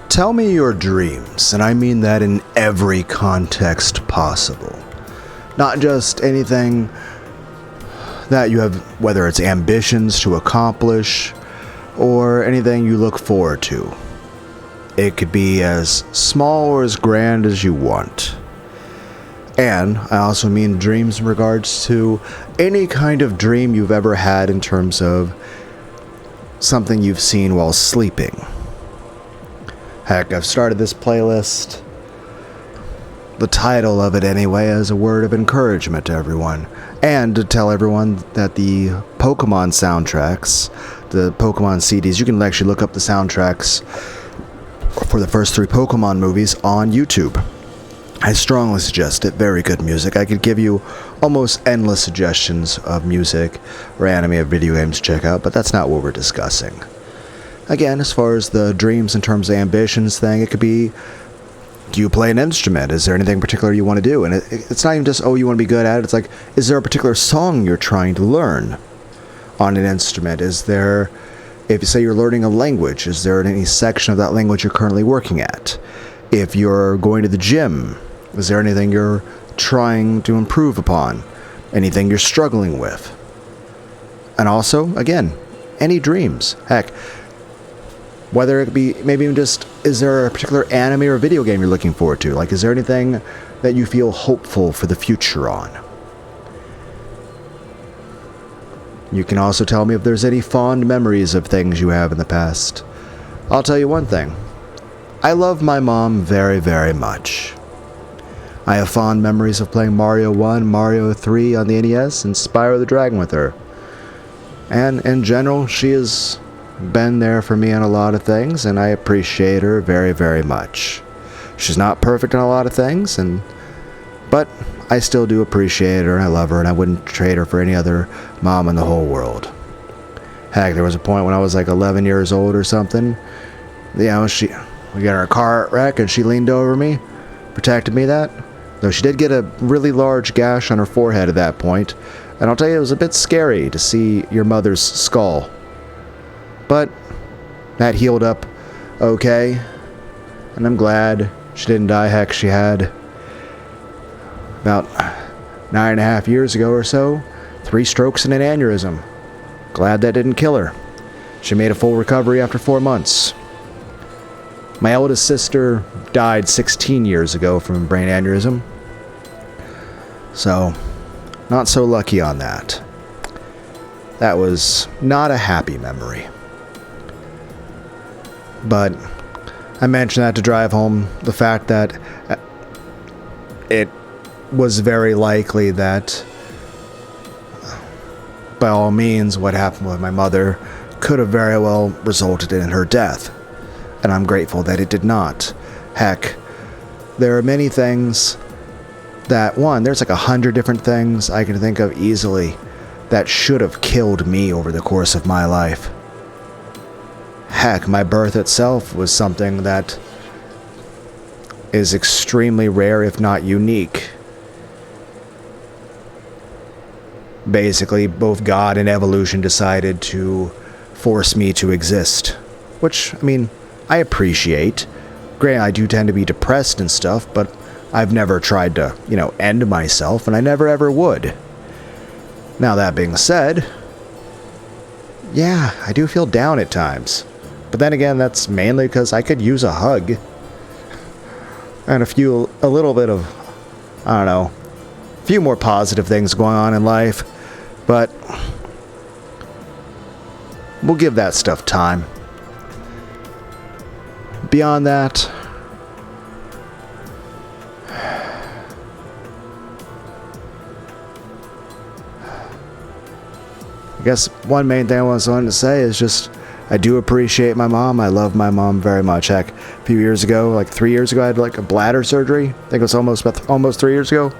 Tell me your dreams, and I mean that in every context possible. Not just anything that you have, whether it's ambitions to accomplish, or anything you look forward to. It could be as small or as grand as you want. And I also mean dreams in regards to any kind of dream you've ever had in terms of something you've seen while sleeping. Heck, I've started this playlist, the title of it anyway, as a word of encouragement to everyone. And to tell everyone that the Pokemon soundtracks, the Pokemon CDs, you can actually look up the soundtracks for the first 3 Pokemon movies on YouTube. I strongly suggest it. Very good music. I could give you almost endless suggestions of music or anime or video games to check out, but that's not what we're discussing. Again, as far as the dreams in terms of ambitions thing, it could be, do you play an instrument? Is there anything particular you want to do? And it's not even just, oh, you want to be good at it. It's like, is there a particular song you're trying to learn on an instrument? Is there, if you say you're learning a language, is there any section of that language you're currently working at? If you're going to the gym, is there anything you're trying to improve upon? Anything you're struggling with? And also, again, any dreams. Heck, whether it be maybe even just, is there a particular anime or video game you're looking forward to? Like, is there anything that you feel hopeful for the future on? You can also tell me if there's any fond memories of things you have in the past. I'll tell you one thing. I love my mom very, very much. I have fond memories of playing Mario 1, Mario 3 on the NES, and Spyro the Dragon with her. And in general, she has been there for me on a lot of things, and I appreciate her very, very much. She's not perfect in a lot of things, but I still do appreciate her, and I love her, and I wouldn't trade her for any other mom in the whole world. Heck, there was a point when I was like 11 years old or something. You know, we got our car wreck, and she leaned over me, protected me that. Though she did get a really large gash on her forehead at that point, and I'll tell you, it was a bit scary to see your mother's skull. But that healed up okay, and I'm glad she didn't die. Heck, she had about 9.5 years ago or so, 3 strokes and an aneurysm. Glad that didn't kill her. She made a full recovery after 4 months. My eldest sister died 16 years ago from a brain aneurysm. So, not so lucky on that. That was not a happy memory. But I mentioned that to drive home the fact that it was very likely that, by all means, what happened with my mother could have very well resulted in her death. And I'm grateful that it did not. Heck, there are many things that, there's like 100 different things I can think of easily that should have killed me over the course of my life. Heck, my birth itself was something that is extremely rare, if not unique. Basically, both God and evolution decided to force me to exist. Which, I mean, I appreciate. Granted, I do tend to be depressed and stuff, but I've never tried to, end myself, and I never ever would. Now, that being said, yeah, I do feel down at times. But then again, that's mainly because I could use a hug. And a little bit of, a few more positive things going on in life. But we'll give that stuff time. Beyond that, I guess one main thing I wanted to say is just, I do appreciate my mom. I love my mom very much. Heck, a few years ago, like 3 years ago, I had like a bladder surgery. I think it was almost 3 years ago.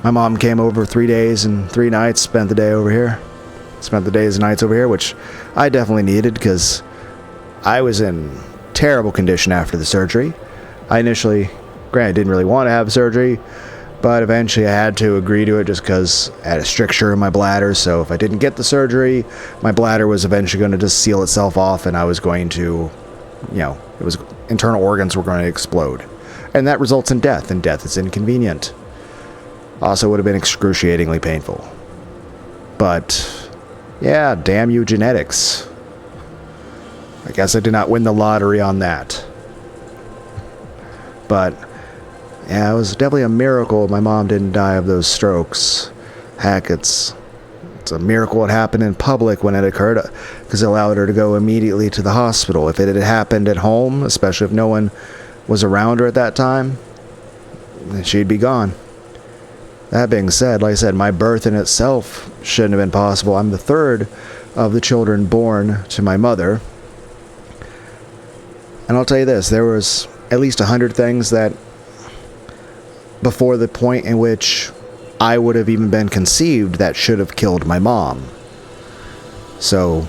My mom came over 3 days and 3 nights, spent the days and nights over here, which I definitely needed because I was in terrible condition after the surgery. I initially, granted, didn't really want to have surgery, but eventually I had to agree to it just because I had a stricture in my bladder, so if I didn't get the surgery, my bladder was eventually going to just seal itself off, and I was going to it was internal organs were going to explode. And that results in death, and death is inconvenient. Also would have been excruciatingly painful. But, yeah, damn you genetics. I guess I did not win the lottery on that. But, yeah, it was definitely a miracle my mom didn't die of those strokes. Heck, it's a miracle it happened in public when it occurred, because it allowed her to go immediately to the hospital. If it had happened at home, especially if no one was around her at that time, then she'd be gone. That being said, like I said, my birth in itself shouldn't have been possible. I'm the third of the children born to my mother. And I'll tell you this, there was at least 100 things that, before the point in which I would have even been conceived, that should have killed my mom. So,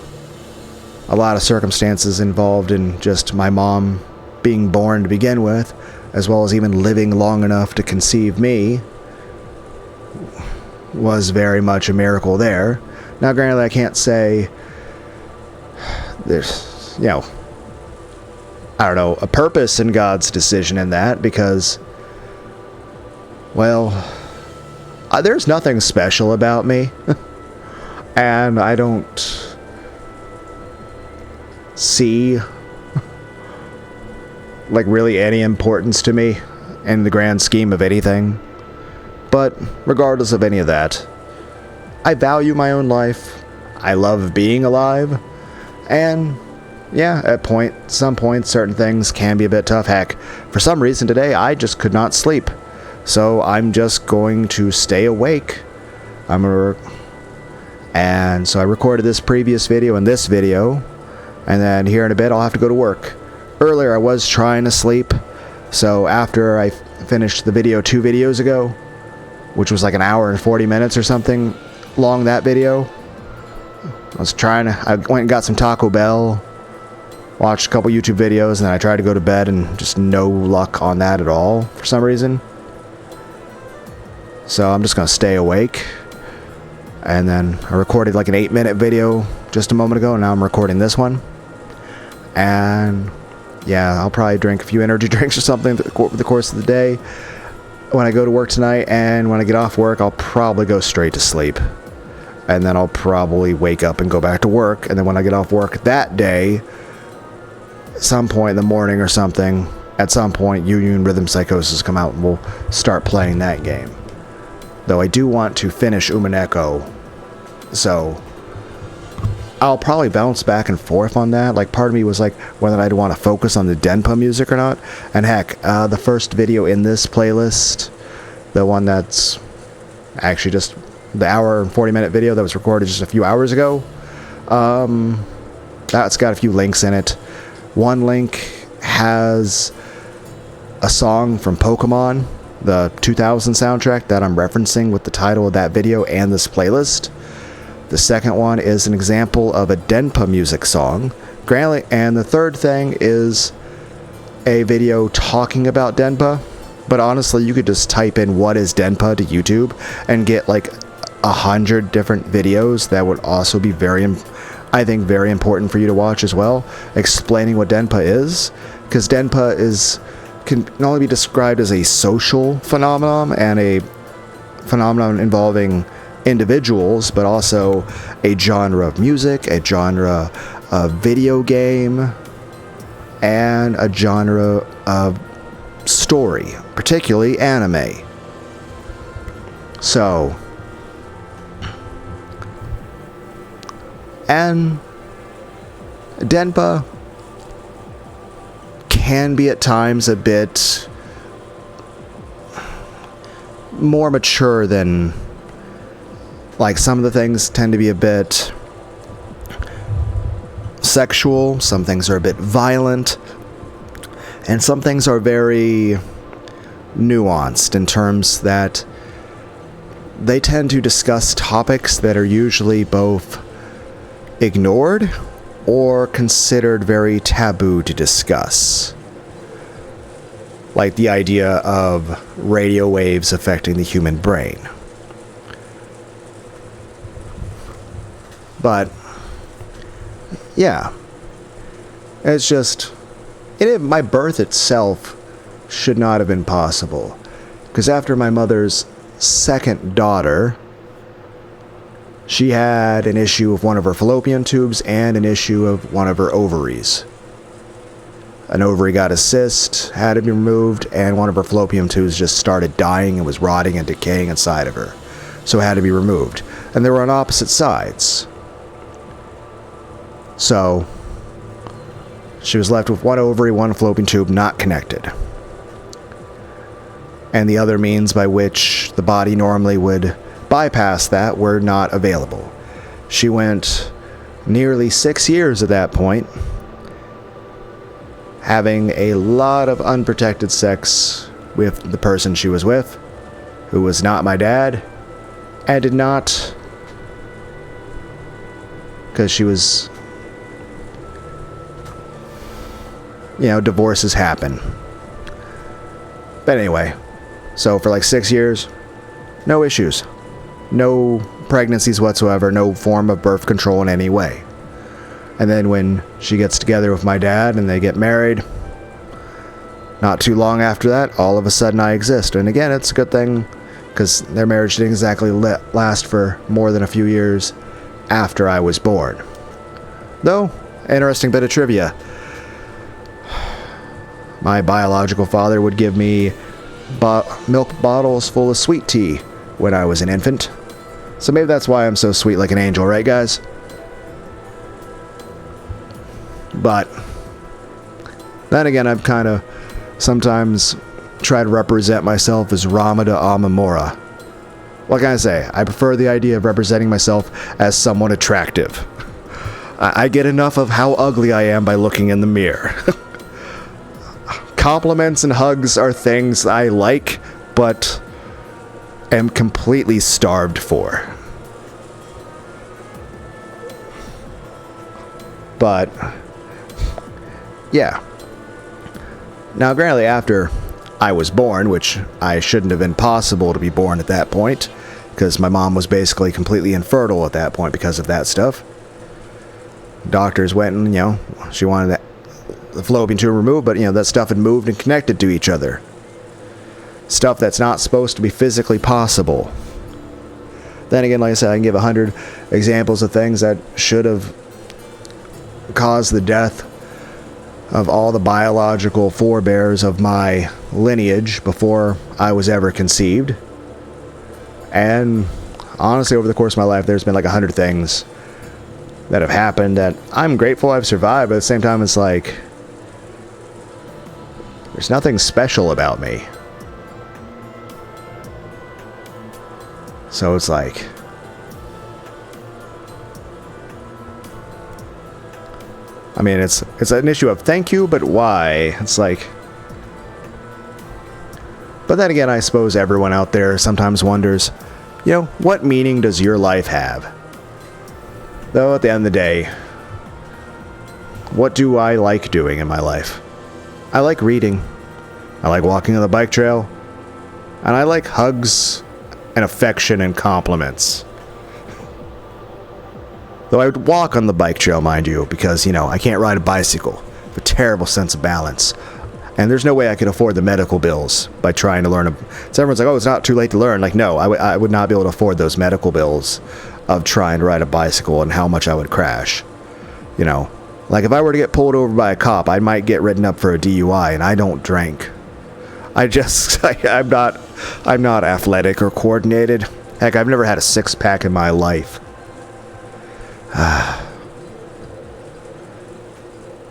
a lot of circumstances involved in just my mom being born to begin with, as well as even living long enough to conceive me, was very much a miracle there. Now, granted, I can't say there's, I don't know, a purpose in God's decision in that, because, well, there's nothing special about me. And I don't see, like, really any importance to me in the grand scheme of anything. But regardless of any of that, I value my own life. I love being alive. And yeah, at some points, certain things can be a bit tough. Heck, for some reason today, I just could not sleep. So I'm just going to stay awake. And so I recorded this previous video and this video. And then here in a bit, I'll have to go to work. Earlier, I was trying to sleep. So after I finished the video 2 videos ago, which was like an hour and 40 minutes or something long, that video, I went and got some Taco Bell, watched a couple YouTube videos, and then I tried to go to bed, and just no luck on that at all for some reason. So I'm just going to stay awake. And then I recorded like an 8-minute video just a moment ago, and now I'm recording this one. And yeah, I'll probably drink a few energy drinks or something over the course of the day when I go to work tonight. And when I get off work, I'll probably go straight to sleep. And then I'll probably wake up and go back to work. And then when I get off work that day, some point in the morning or something, at some point, Union Rhythm Psychosis come out and we'll start playing that game. Though I do want to finish Umineko, so I'll probably bounce back and forth on that. Like, part of me was like, whether I'd want to focus on the Denpa music or not. And heck, the first video in this playlist, the one that's actually just the hour and 40-minute video that was recorded just a few hours ago, that's got a few links in it. One link has a song from Pokemon, the 2000 soundtrack that I'm referencing with the title of that video and this playlist. The second one is an example of a Denpa music song. And the third thing is a video talking about Denpa. But honestly, you could just type in "what is Denpa" to YouTube and get like 100 different videos that would also be I think very important for you to watch as well, explaining what Denpa is. Because Denpa can only be described as a social phenomenon and a phenomenon involving individuals, but also a genre of music, a genre of video game, and a genre of story, particularly anime. So, and Denpa can be at times a bit more mature than, like, some of the things tend to be a bit sexual, some things are a bit violent, and some things are very nuanced in terms that they tend to discuss topics that are usually both ignored or considered very taboo to discuss. Like the idea of radio waves affecting the human brain. But, yeah. It's just, my birth itself should not have been possible. Because after my mother's second daughter, she had an issue of one of her fallopian tubes and an issue of one of her ovaries. An ovary got a cyst, had to be removed, and one of her fallopian tubes just started dying and was rotting and decaying inside of her. So it had to be removed. And they were on opposite sides. So she was left with one ovary, one fallopian tube not connected. And the other means by which the body normally would bypass that were not available. She went nearly 6 years at that point, having a lot of unprotected sex with the person she was with, who was not my dad, and did not, because she was, divorces happen. But anyway, so for like 6 years, no issues. No pregnancies whatsoever, no form of birth control in any way. And then when she gets together with my dad and they get married, not too long after that, all of a sudden I exist. And again, it's a good thing because their marriage didn't exactly last for more than a few years after I was born. Though, interesting bit of trivia. My biological father would give me milk bottles full of sweet tea when I was an infant. So maybe that's why I'm so sweet like an angel, right guys? But then again, I've kind of sometimes tried to represent myself as Ramada Amamura. What can I say? I prefer the idea of representing myself as someone attractive. I get enough of how ugly I am by looking in the mirror. Compliments and hugs are things I like, but am completely starved for. But yeah. Now, granted, after I was born, which I shouldn't have been possible to be born at that point, because my mom was basically completely infertile at that point because of that stuff. Doctors went and, she wanted the fallopian tube removed, but, that stuff had moved and connected to each other. Stuff that's not supposed to be physically possible. Then again, like I said, I can give 100 examples of things that should have caused the death of all the biological forebears of my lineage before I was ever conceived. And honestly, over the course of my life, there's been like 100 things that have happened that I'm grateful I've survived, but at the same time, it's like, there's nothing special about me. So it's like, I mean, it's an issue of thank you, but why? It's like, but then again, I suppose everyone out there sometimes wonders, what meaning does your life have? Though at the end of the day, what do I like doing in my life? I like reading. I like walking on the bike trail. And I like hugs and affection and compliments. Though I would walk on the bike trail, mind you, because, I can't ride a bicycle. I have a terrible sense of balance. And there's no way I could afford the medical bills by trying to learn. So everyone's like, oh, it's not too late to learn. Like, no, I would not be able to afford those medical bills of trying to ride a bicycle and how much I would crash. Like if I were to get pulled over by a cop, I might get written up for a DUI, and I don't drink. I'm not athletic or coordinated. Heck, I've never had a six-pack in my life.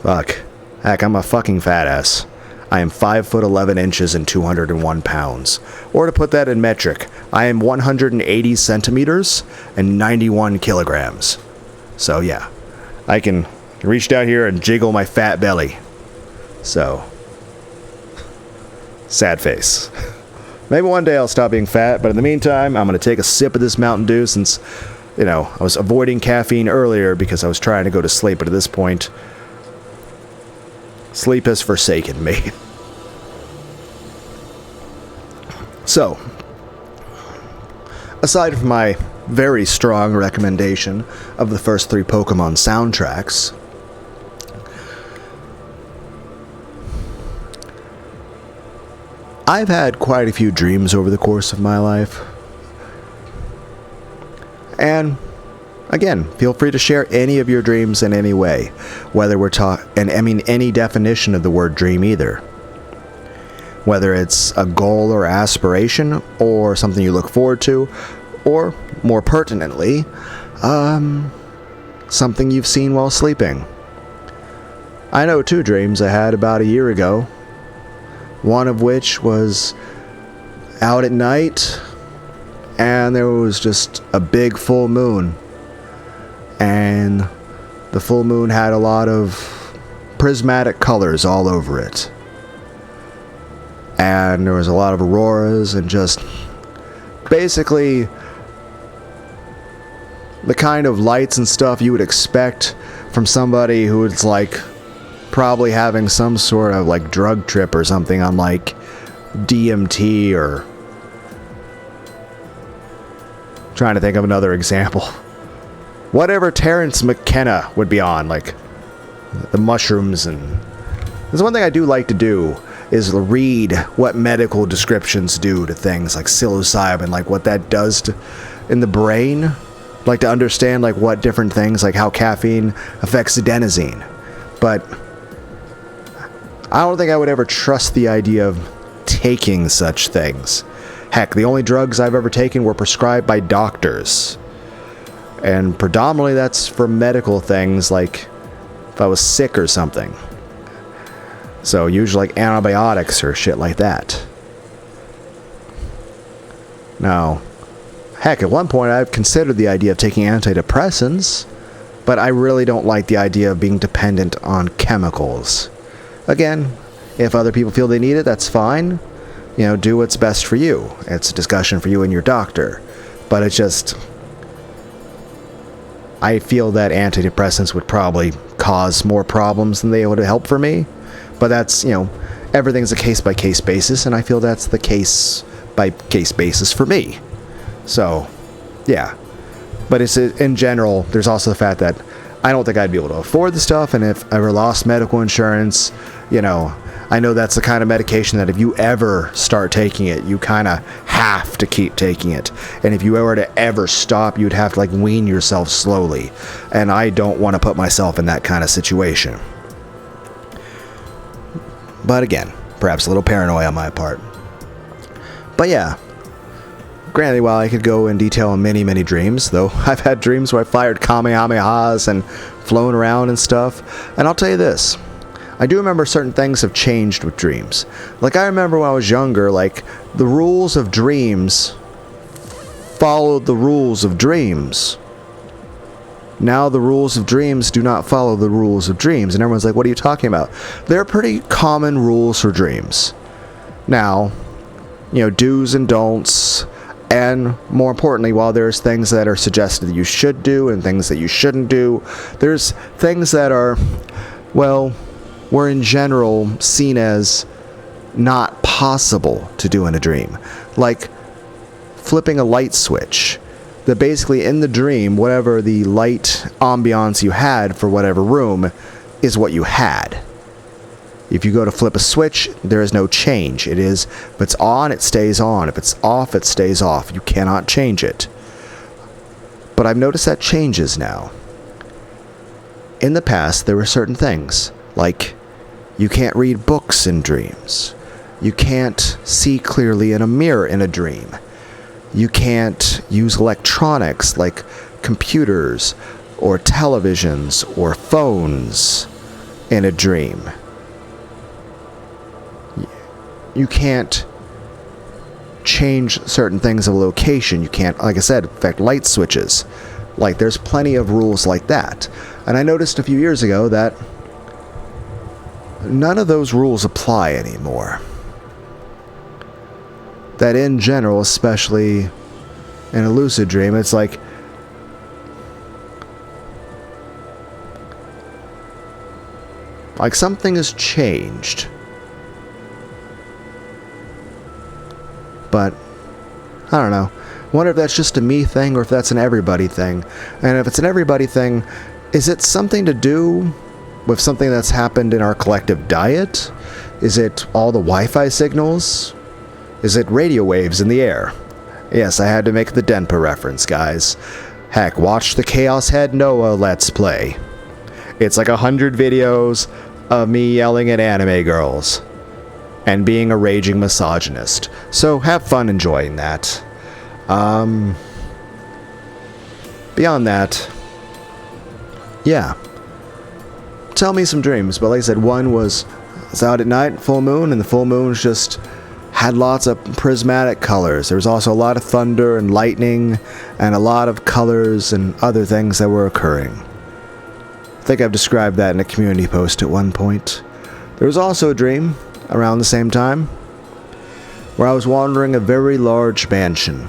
Fuck. Heck, I'm a fucking fat ass. I am 5 foot 11 inches and 201 pounds. Or to put that in metric, I am 180 centimeters and 91 kilograms. So yeah, I can reach down here and jiggle my fat belly. So, sad face. Maybe one day I'll stop being fat, but in the meantime, I'm going to take a sip of this Mountain Dew since, I was avoiding caffeine earlier because I was trying to go to sleep, but at this point, sleep has forsaken me. So, aside from my very strong recommendation of the first 3 Pokemon soundtracks, I've had quite a few dreams over the course of my life. And again, feel free to share any of your dreams in any way, whether we're and I mean any definition of the word dream either. Whether it's a goal or aspiration, or something you look forward to, or more pertinently, something you've seen while sleeping. I know 2 dreams I had about a year ago. One of which was out at night, and there was just a big full moon. And the full moon had a lot of prismatic colors all over it. And there was a lot of auroras and just basically the kind of lights and stuff you would expect from somebody who was like probably having some sort of like drug trip or something on like DMT, or trying to think of another example. Whatever Terrence McKenna would be on, like the mushrooms. And there's one thing I do like to do is read what medical descriptions do to things like psilocybin, like what that does in the brain. Like to understand like what different things, like how caffeine affects adenosine. But I don't think I would ever trust the idea of taking such things. Heck, the only drugs I've ever taken were prescribed by doctors. And predominantly that's for medical things, like if I was sick or something. So usually like antibiotics or shit like that. Now, heck, at one point I've considered the idea of taking antidepressants, but I really don't like the idea of being dependent on chemicals. Again, if other people feel they need it, that's fine. You know, do what's best for you. It's a discussion for you and your doctor. But it's just, I feel that antidepressants would probably cause more problems than they would help for me. But that's, you know, everything's a case-by-case basis, and I feel that's the case-by-case basis for me. So, yeah. But it's in general, there's also the fact that I don't think I'd be able to afford the stuff, and if I ever lost medical insurance, you know, I know that's the kind of medication that if you ever start taking it, you kind of have to keep taking it. And if you were to ever stop, you'd have to like wean yourself slowly. And I don't want to put myself in that kind of situation. But again, perhaps a little paranoia on my part. But yeah, granted, while I could go in detail on many, many dreams, though I've had dreams where I fired kamehamehas and flown around and stuff. And I'll tell you this, I do remember certain things have changed with dreams. Like I remember when I was younger, like the rules of dreams followed the rules of dreams. Now the rules of dreams do not follow the rules of dreams. And everyone's like, what are you talking about? They're pretty common rules for dreams. Now, you know, do's and don'ts. And more importantly, while there's things that are suggested that you should do and things that you shouldn't do, there's things that are, well, were in general seen as not possible to do in a dream. Like flipping a light switch. That basically in the dream, whatever the light ambiance you had for whatever room is what you had. If you go to flip a switch, there is no change. It is, if it's on, it stays on. If it's off, it stays off. You cannot change it. But I've noticed that changes now. In the past, there were certain things, like you can't read books in dreams. You can't see clearly in a mirror in a dream. You can't use electronics like computers or televisions or phones in a dream. You can't change certain things of location. You can't, like I said, affect light switches. Like, there's plenty of rules like that. And I noticed a few years ago that none of those rules apply anymore. That in general, especially in a lucid dream, it's like something has changed. But I don't know. I wonder if that's just a me thing or if that's an everybody thing. And if it's an everybody thing, is it something to do with something that's happened in our collective diet? Is it all the Wi-Fi signals? Is it radio waves in the air? Yes, I had to make the Denpa reference, guys. Heck, watch the Chaos Head Noah Let's Play. It's like 100 videos of me yelling at anime girls and being a raging misogynist. So have fun enjoying that. Beyond that, yeah. Tell me some dreams, but like I said, one was out at night, full moon, and the full moons just had lots of prismatic colors. There was also a lot of thunder and lightning, and a lot of colors and other things that were occurring. I think I've described that in a community post at one point. There was also a dream, around the same time, where I was wandering a very large mansion.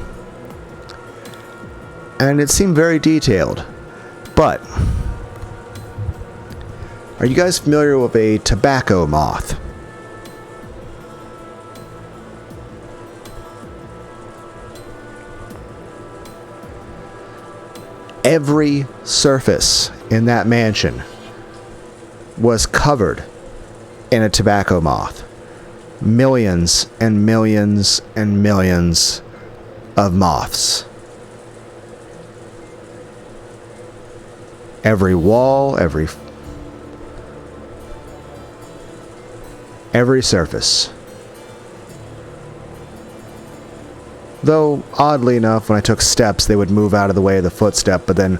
And it seemed very detailed. But are you guys familiar with a tobacco moth? Every surface in that mansion was covered in a tobacco moth. Millions and millions and millions of moths. Every wall, every surface. Though, oddly enough, when I took steps, they would move out of the way of the footstep, but then,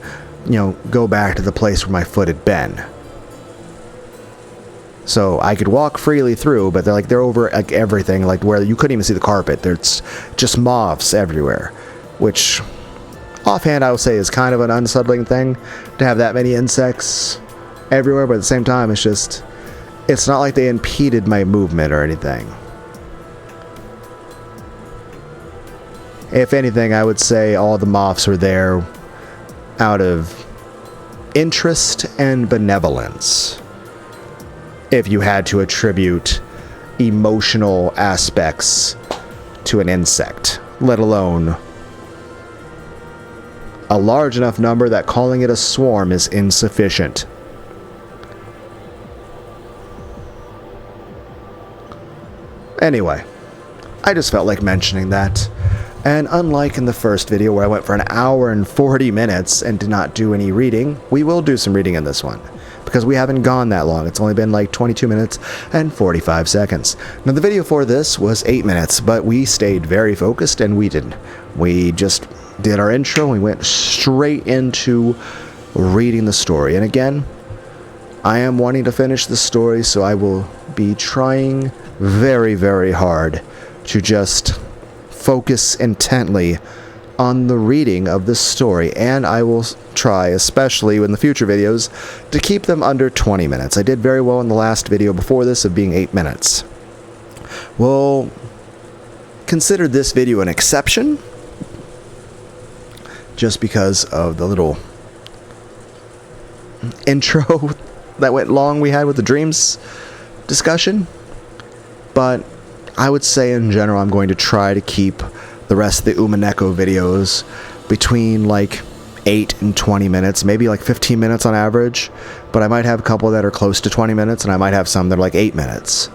go back to the place where my foot had been. So I could walk freely through, but they're over everything, where you couldn't even see the carpet. There's just moths everywhere, which, offhand, I will say is kind of an unsettling thing to have that many insects everywhere, but at the same time, it's not like they impeded my movement or anything. If anything, I would say all the moths were there out of interest and benevolence. If you had to attribute emotional aspects to an insect, let alone a large enough number that calling it a swarm is insufficient. Anyway, I just felt like mentioning that. And unlike in the first video where I went for an hour and 40 minutes and did not do any reading, we will do some reading in this one. Because we haven't gone that long. It's only been like 22 minutes and 45 seconds. Now the video for this was 8 minutes, but we stayed very focused and we didn't. We just did our intro and we went straight into reading the story. And again, I am wanting to finish the story, so I will be trying very, very hard to just focus intently on the reading of this story, and I will try, especially in the future videos, to keep them under 20 minutes. I did very well in the last video before this of being 8 minutes. We'll consider this video an exception, just because of the little intro that went long we had with the dreams discussion. But I would say in general I'm going to try to keep the rest of the Umineko videos between 8 and 20 minutes, maybe 15 minutes on average, but I might have a couple that are close to 20 minutes and I might have some that are 8 minutes.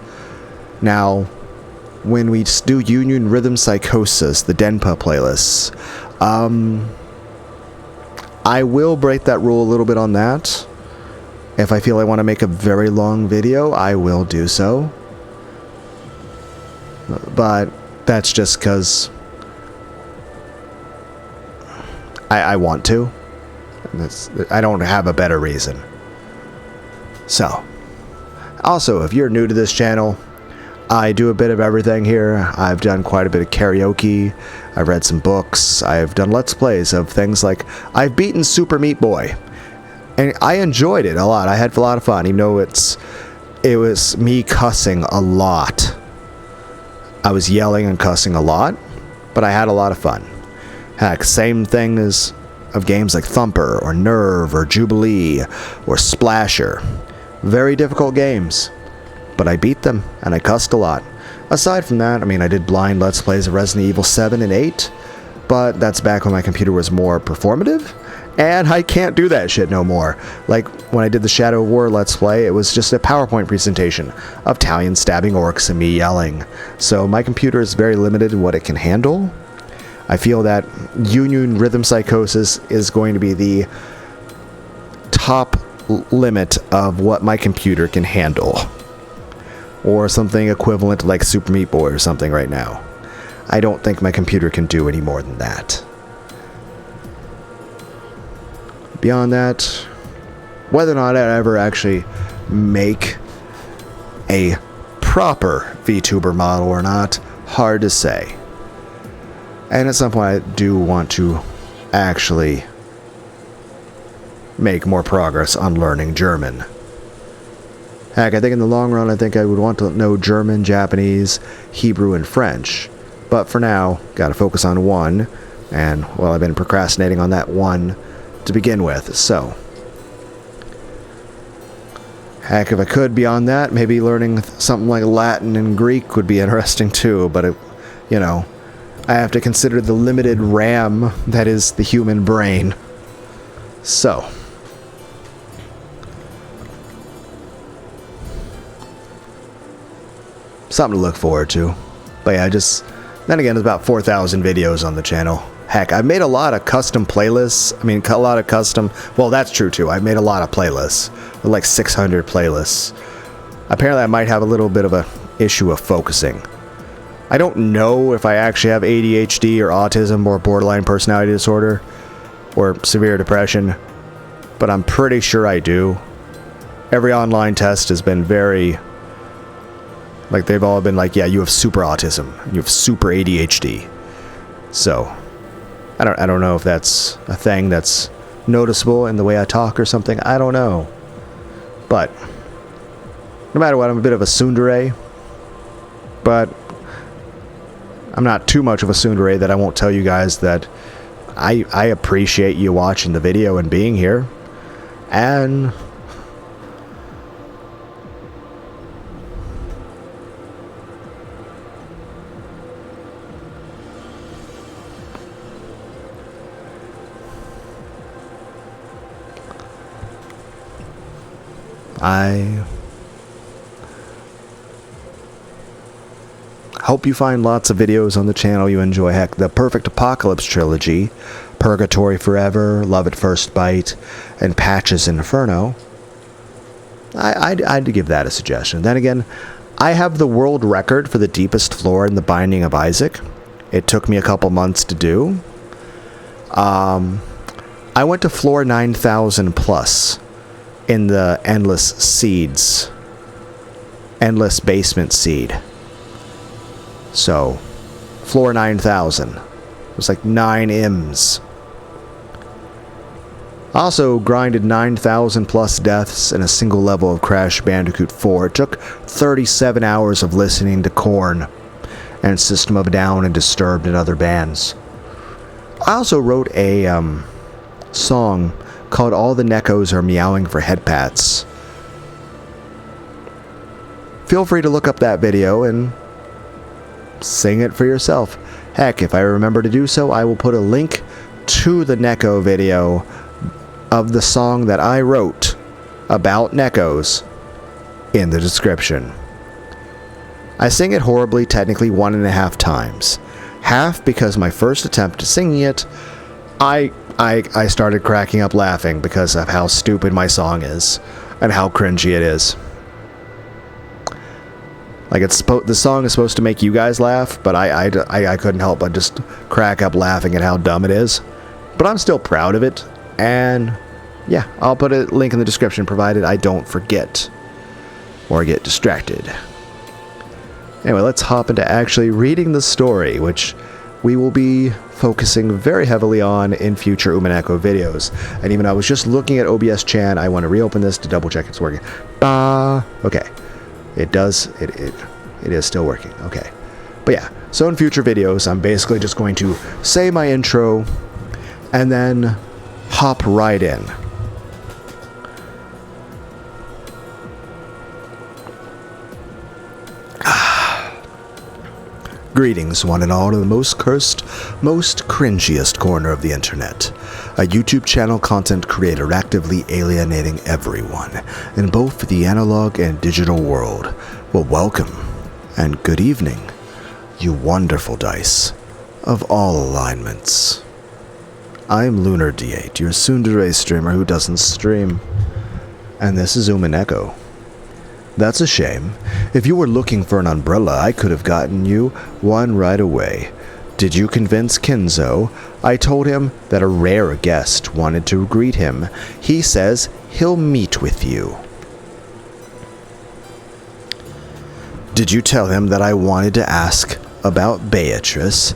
Now, when we do Union Rhythm Psychosis, the Denpa playlists, I will break that rule a little bit on that. If I feel I want to make a very long video, I will do so. But that's just because I want to. I don't have a better reason. So, also, if you're new to this channel, I do a bit of everything here. I've done quite a bit of karaoke. I've read some books. I've done Let's Plays of things like I've beaten Super Meat Boy. And I enjoyed it a lot. I had a lot of fun, even though it was me cussing a lot. I was yelling and cussing a lot, but I had a lot of fun. Heck, same thing as of games like Thumper, or Nerve, or Jubilee, or Splasher. Very difficult games, but I beat them, and I cussed a lot. Aside from that, I did blind Let's Plays of Resident Evil 7 and 8, but that's back when my computer was more performative, And I can't do that shit no more. Like, when I did the Shadow of War Let's Play, it was just a PowerPoint presentation of Talion stabbing orcs and me yelling. So my computer is very limited in what it can handle. I feel that Union Rhythm Psychosis is going to be the top limit of what my computer can handle. Or something equivalent to like Super Meat Boy or something right now. I don't think my computer can do any more than that. Beyond that, whether or not I'd ever actually make a proper VTuber model or not, hard to say. And at some point I do want to actually make more progress on learning German. Heck, I think in the long run I think I would want to know German, Japanese, Hebrew, and French. But for now, gotta focus on one, and well, I've been procrastinating on that one to begin with, so. Heck, if I could beyond that, maybe learning something like Latin and Greek would be interesting too, but you know, I have to consider the limited RAM that is the human brain. So. Something to look forward to. But yeah, then again, there's about 4,000 videos on the channel. Heck, I've made a lot of custom playlists. I mean, a lot of custom... Well, that's true, too. I've made a lot of playlists. Like 600 playlists. Apparently, I might have a little bit of a issue of focusing. I don't know if I actually have ADHD or autism or borderline personality disorder or severe depression, but I'm pretty sure I do. Every online test has been very... Like, they've all been like, yeah, you have super autism. You have super ADHD. So... I don't know if that's a thing that's noticeable in the way I talk or something. I don't know. But no matter what, I'm a bit of a tsundere. But I'm not too much of a tsundere that I won't tell you guys that I appreciate you watching the video and being here. And I hope you find lots of videos on the channel you enjoy. Heck, the Perfect Apocalypse trilogy, Purgatory Forever, Love at First Bite, and Patches Inferno. I'd give that a suggestion. Then again, I have the world record for the deepest floor in the Binding of Isaac. It took me a couple months to do. I went to floor 9,000 plus. In the Endless Seeds. Endless Basement Seed. So, floor 9,000. It was like 9 M's. Also, grinded 9,000 plus deaths in a single level of Crash Bandicoot 4. It took 37 hours of listening to Korn and System of a Down and Disturbed and other bands. I also wrote a song called All the Neckos Are Meowing for Head Pats. Feel free to look up that video and sing it for yourself. Heck, if I remember to do so, I will put a link to the Neko video of the song that I wrote about Nekos in the description. I sing it horribly, technically 1.5 times. Half because my first attempt at singing it, I started cracking up laughing because of how stupid my song is and how cringy it is. Like, the song is supposed to make you guys laugh, but I couldn't help but just crack up laughing at how dumb it is. But I'm still proud of it, and yeah, I'll put a link in the description provided I don't forget or get distracted. Anyway, let's hop into actually reading the story, which we will be focusing very heavily on in future Umineko videos. And even I was just looking at OBS Chan, I want to reopen this to double check it's working. Okay. It is still working. Okay. But yeah, so in future videos, I'm basically just going to say my intro and then hop right in. Greetings, one and all, to the most cursed, most cringiest corner of the internet. A YouTube channel content creator actively alienating everyone in both the analog and digital world. Well, welcome, and good evening, you wonderful dice of all alignments. I'm Lunar Dee8, your soon-to-raise streamer who doesn't stream. And this is Umineko. That's a shame. If you were looking for an umbrella, I could have gotten you one right away. Did you convince Kinzo? I told him that a rare guest wanted to greet him. He says he'll meet with you. Did you tell him that I wanted to ask about Beatrice?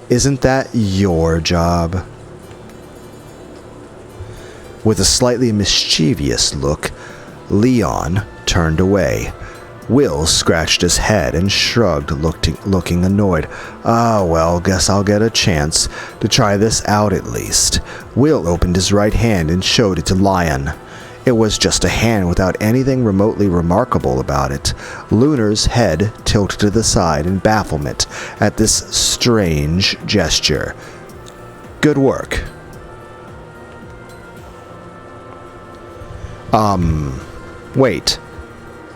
Isn't that your job? With a slightly mischievous look, Leon turned away. Will scratched his head and shrugged, looking annoyed. Ah, well, guess I'll get a chance to try this out at least. Will opened his right hand and showed it to Lion. It was just a hand without anything remotely remarkable about it. Lunar's head tilted to the side in bafflement at this strange gesture. Good work. Wait.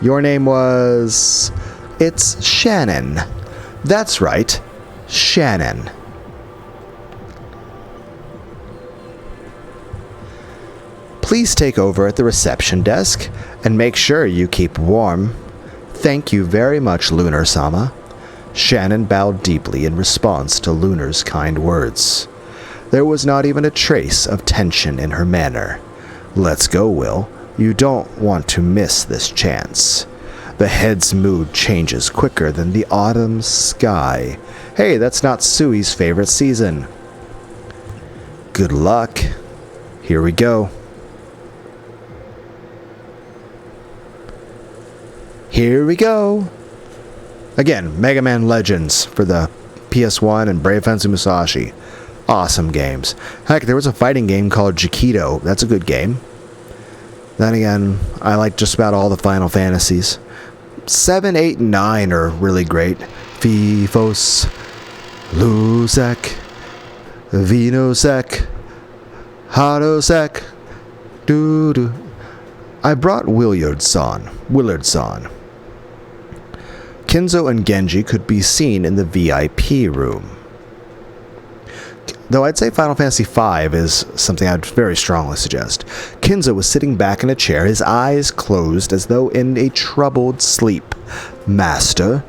Your name was... It's Shannon. That's right. Shannon. Please take over at the reception desk and make sure you keep warm. Thank you very much, Lunar-sama. Shannon bowed deeply in response to Lunar's kind words. There was not even a trace of tension in her manner. Let's go, Will. You don't want to miss this chance. The head's mood changes quicker than the autumn sky. Hey, that's not Sui's favorite season. Good luck. Here we go. Here we go. Again, Mega Man Legends for the PS1 and Brave Fencer Musashi. Awesome games. Heck, there was a fighting game called Jikido. That's a good game. Then again, I like just about all the Final Fantasies. 7, 8, and 9 are really great. Fifos, Luzek, Vinosek, Hadosek, Doo-doo. I brought Willard-san. Kinzo and Genji could be seen in the VIP room. Though I'd say Final Fantasy V is something I'd very strongly suggest. Kinzo was sitting back in a chair, his eyes closed as though in a troubled sleep. Master?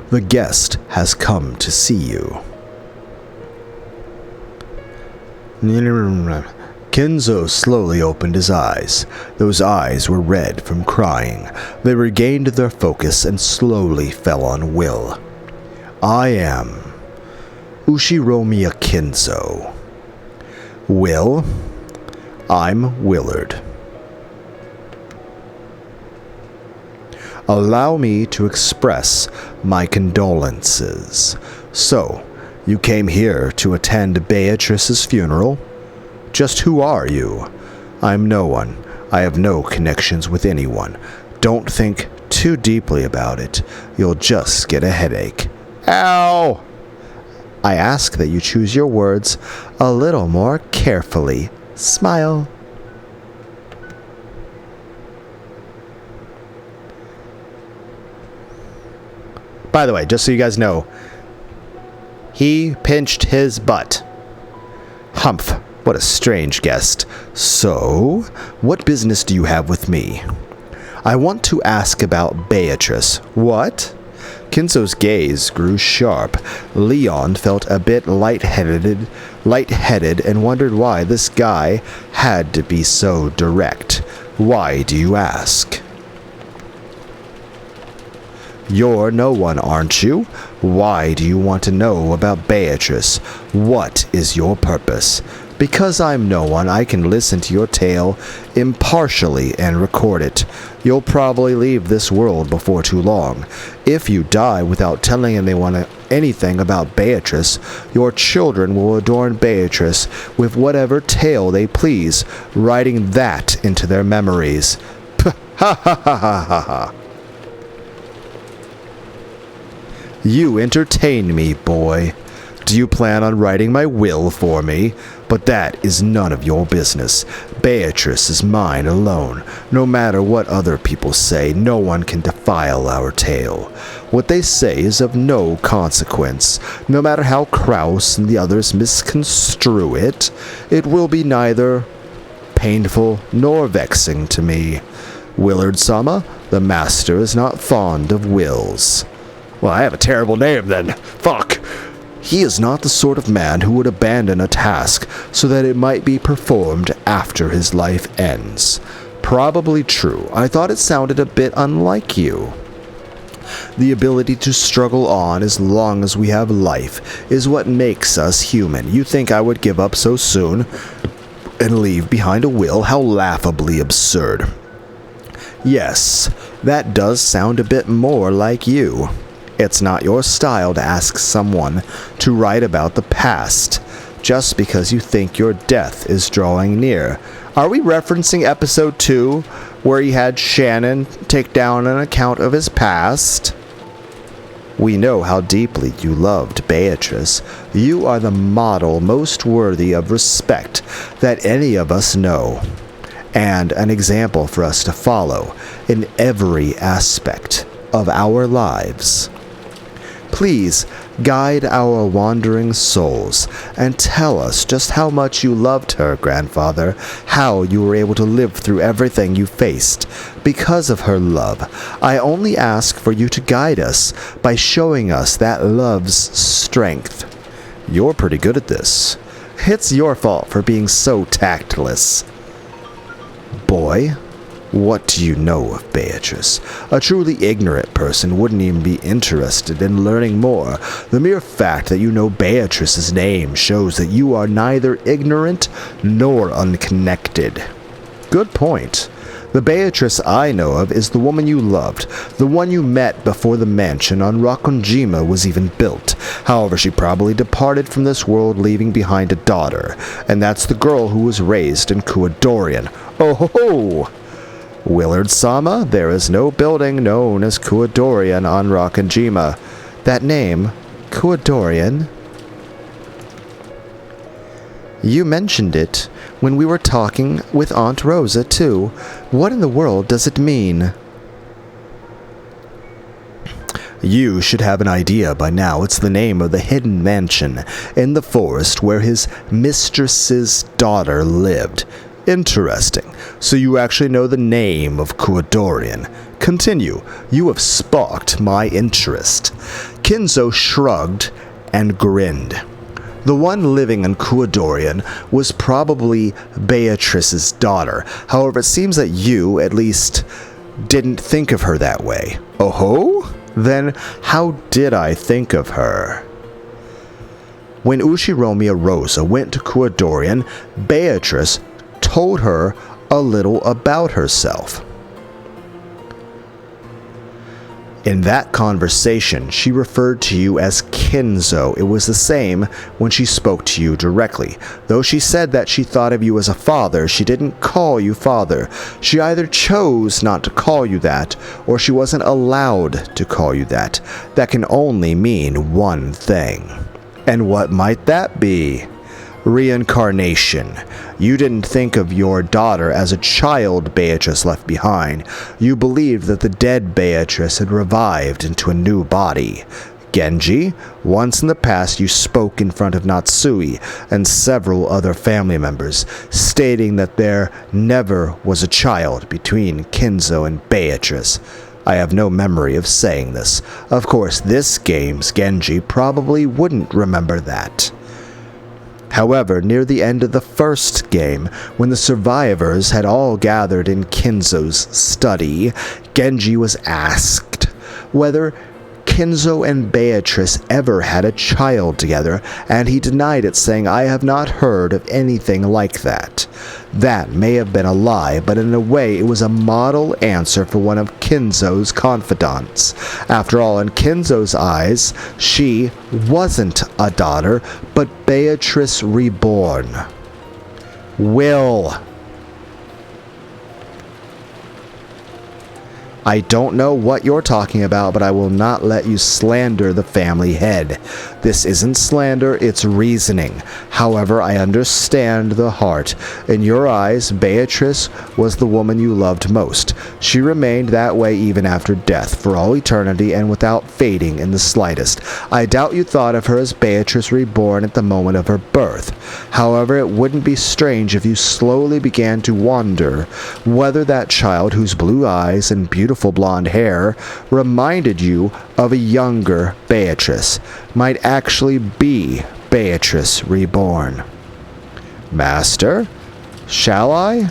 The guest has come to see you. Kinzo slowly opened his eyes. Those eyes were red from crying. They regained their focus and slowly fell on Will. I am Ushiromiya Kinzo. Will? I'm Willard. Allow me to express my condolences. So, you came here to attend Beatrice's funeral? Just who are you? I'm no one. I have no connections with anyone. Don't think too deeply about it. You'll just get a headache. Ow! I ask that you choose your words a little more carefully. Smile. By the way, just so you guys know, he pinched his butt. Humph. What a strange guest. So, what business do you have with me? I want to ask about Beatrice. What? Kinzo's gaze grew sharp. Leon felt a bit lightheaded and wondered why this guy had to be so direct. Why do you ask? You're no one, aren't you? Why do you want to know about Beatrice? What is your purpose? Because I'm no one, I can listen to your tale impartially and record it. You'll probably leave this world before too long. If you die without telling anyone anything about Beatrice, your children will adorn Beatrice with whatever tale they please, writing that into their memories. Ha ha ha ha ha ha. You entertain me, boy. Do you plan on writing my will for me? But that is none of your business. Beatrice is mine alone. No matter what other people say, no one can defile our tale. What they say is of no consequence. No matter how Kraus and the others misconstrue it, it will be neither painful nor vexing to me. Willard-sama, the master is not fond of wills. Well, I have a terrible name then. Fuck. He is not the sort of man who would abandon a task so that it might be performed after his life ends. Probably true. I thought it sounded a bit unlike you. The ability to struggle on as long as we have life is what makes us human. You think I would give up so soon and leave behind a will? How laughably absurd. Yes, that does sound a bit more like you. It's not your style to ask someone to write about the past just because you think your death is drawing near. Are we referencing episode 2, where he had Shannon take down an account of his past? We know how deeply you loved Beatrice. You are the model most worthy of respect that any of us know, and an example for us to follow in every aspect of our lives. Please guide our wandering souls and tell us just how much you loved her, grandfather, how you were able to live through everything you faced because of her love. I only ask for you to guide us by showing us that love's strength. You're pretty good at this. It's your fault for being so tactless. Boy, what do you know of Beatrice? A truly ignorant person wouldn't even be interested in learning more. The mere fact that you know Beatrice's name shows that you are neither ignorant nor unconnected. Good point. The Beatrice I know of is the woman you loved, the one you met before the mansion on Rakonjima was even built. However, she probably departed from this world leaving behind a daughter, and that's the girl who was raised in Kuadorian. Oh ho ho! Willard-sama, there is no building known as Kuadorian on Rakonjima. That name, Kuadorian? You mentioned it when we were talking with Aunt Rosa, too. What in the world does it mean? You should have an idea by now. It's the name of the hidden mansion in the forest where his mistress's daughter lived. Interesting. So you actually know the name of Kuadorian. Continue. You have sparked my interest. Kinzo shrugged and grinned. The one living in Kuadorian was probably Beatrice's daughter. However, it seems that you, at least, didn't think of her that way. Oh ho? Then how did I think of her? When Ushiromiya Rosa went to Kuadorian, Beatrice told her a little about herself. In that conversation, she referred to you as Kinzo. It was the same when she spoke to you directly. Though she said that she thought of you as a father, she didn't call you father. She either chose not to call you that, or she wasn't allowed to call you that. That can only mean one thing. And what might that be? Reincarnation. You didn't think of your daughter as a child Beatrice left behind. You believed that the dead Beatrice had revived into a new body. Genji, once in the past you spoke in front of Natsui and several other family members, stating that there never was a child between Kinzo and Beatrice. I have no memory of saying this. Of course, this game's Genji probably wouldn't remember that. However, near the end of the first game, when the survivors had all gathered in Kinzo's study, Genji was asked whether Kinzo and Beatrice ever had a child together, and he denied it, saying, "I have not heard of anything like that." That may have been a lie, but in a way it was a model answer for one of Kinzo's confidants. After all, in Kinzo's eyes, she wasn't a daughter, but Beatrice reborn. Will. I don't know what you're talking about, but I will not let you slander the family head. This isn't slander, it's reasoning. However, I understand the heart. In your eyes, Beatrice was the woman you loved most. She remained that way even after death, for all eternity and without fading in the slightest. I doubt you thought of her as Beatrice reborn at the moment of her birth. However, it wouldn't be strange if you slowly began to wonder whether that child whose blue eyes and beautiful blonde hair reminded you of a younger Beatrice might actually be Beatrice reborn. Master, shall I?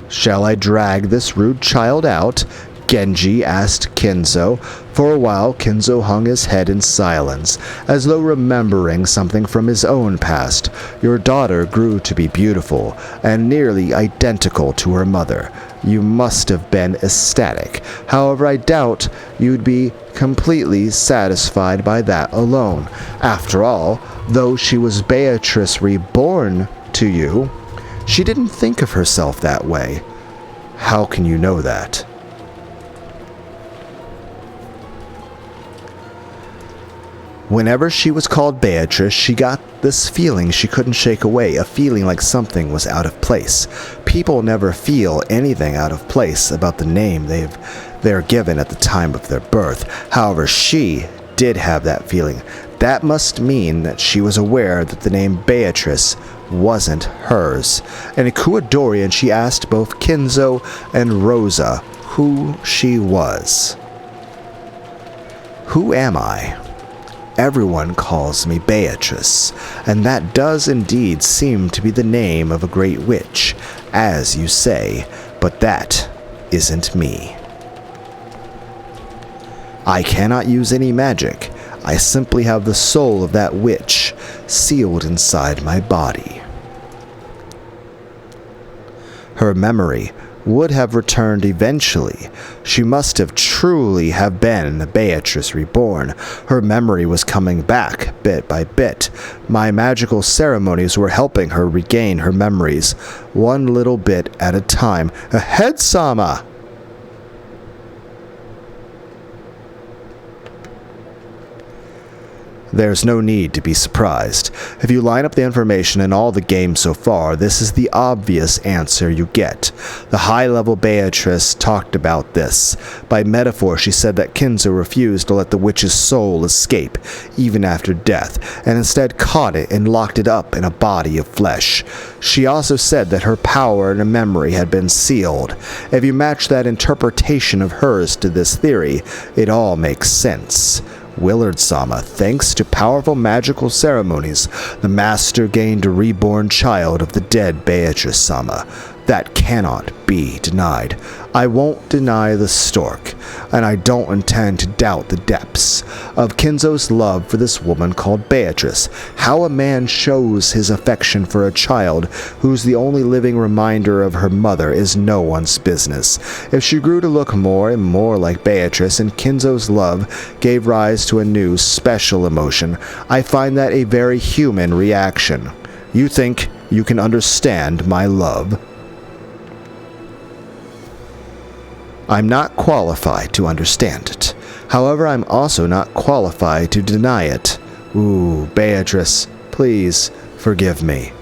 Shall I drag this rude child out? Genji asked Kinzo. For a while, Kinzo hung his head in silence, as though remembering something from his own past. Your daughter grew to be beautiful, and nearly identical to her mother. You must have been ecstatic. However, I doubt you'd be completely satisfied by that alone. After all, though she was Beatrice reborn to you, she didn't think of herself that way. How can you know that? Whenever she was called Beatrice, she got this feeling she couldn't shake away, a feeling like something was out of place. People never feel anything out of place about the name they're given at the time of their birth. However, she did have that feeling. That must mean that she was aware that the name Beatrice wasn't hers. In Ecuadorian, she asked both Kinzo and Rosa who she was. Who am I? Everyone calls me Beatrice, and that does indeed seem to be the name of a great witch, as you say, but that isn't me. I cannot use any magic. I simply have the soul of that witch sealed inside my body. Her memory would have returned eventually. She must have truly have been Beatrice reborn. Her memory was coming back bit by bit. My magical ceremonies were helping her regain her memories, one little bit at a time. Ahead, Sama! There's no need to be surprised. If you line up the information in all the games so far, this is the obvious answer you get. The high-level Beatrice talked about this. By metaphor, she said that Kinzo refused to let the witch's soul escape, even after death, and instead caught it and locked it up in a body of flesh. She also said that her power and memory had been sealed. If you match that interpretation of hers to this theory, it all makes sense. Willard-sama, thanks to powerful magical ceremonies, the master gained a reborn child of the dead Beatrice-sama. That cannot be denied. I won't deny the stork, and I don't intend to doubt the depths of Kinzo's love for this woman called Beatrice. How a man shows his affection for a child who's the only living reminder of her mother is no one's business. If she grew to look more and more like Beatrice, and Kinzo's love gave rise to a new, special emotion, I find that a very human reaction. You think you can understand my love? I'm not qualified to understand it. However, I'm also not qualified to deny it. Ooh, Beatrice, please forgive me.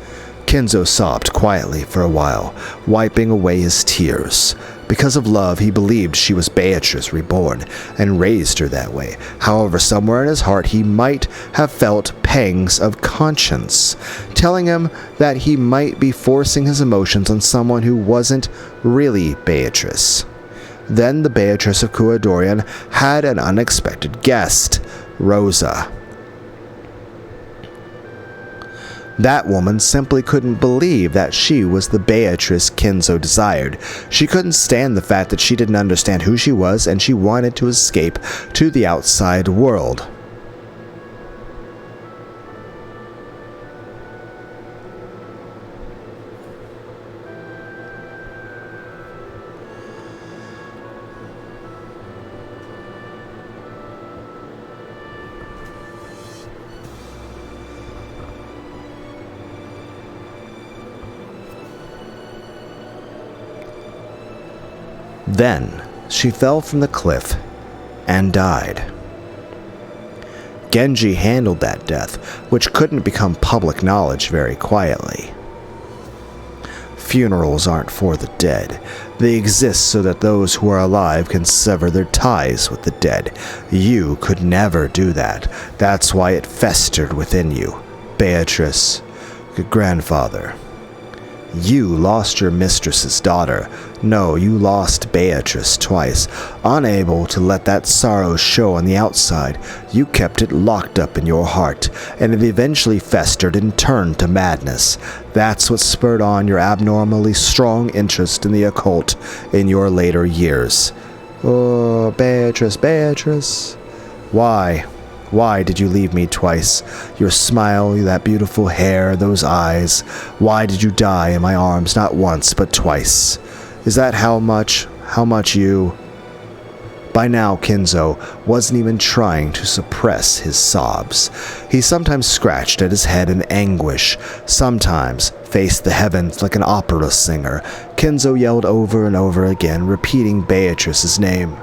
Kinzo sobbed quietly for a while, wiping away his tears. Because of love, he believed she was Beatrice reborn, and raised her that way. However, somewhere in his heart, he might have felt pangs of conscience, telling him that he might be forcing his emotions on someone who wasn't really Beatrice. Then the Beatrice of Ecuadorian had an unexpected guest, Rosa. That woman simply couldn't believe that she was the Beatrice Kinzo desired. She couldn't stand the fact that she didn't understand who she was, and she wanted to escape to the outside world. Then, she fell from the cliff and died. Genji handled that death, which couldn't become public knowledge very quietly. Funerals aren't for the dead. They exist so that those who are alive can sever their ties with the dead. You could never do that. That's why it festered within you. Beatrice, grandfather. You lost your mistress's daughter. No, you lost Beatrice twice. Unable to let that sorrow show on the outside, you kept it locked up in your heart, and it eventually festered and turned to madness. That's what spurred on your abnormally strong interest in the occult in your later years. Oh, Beatrice, Beatrice. Why? Why did you leave me twice? Your smile, that beautiful hair, those eyes. Why did you die in my arms not once but twice? Is that how much you... By now, Kinzo wasn't even trying to suppress his sobs. He sometimes scratched at his head in anguish, sometimes faced the heavens like an opera singer. Kinzo yelled over and over again, repeating Beatrice's name.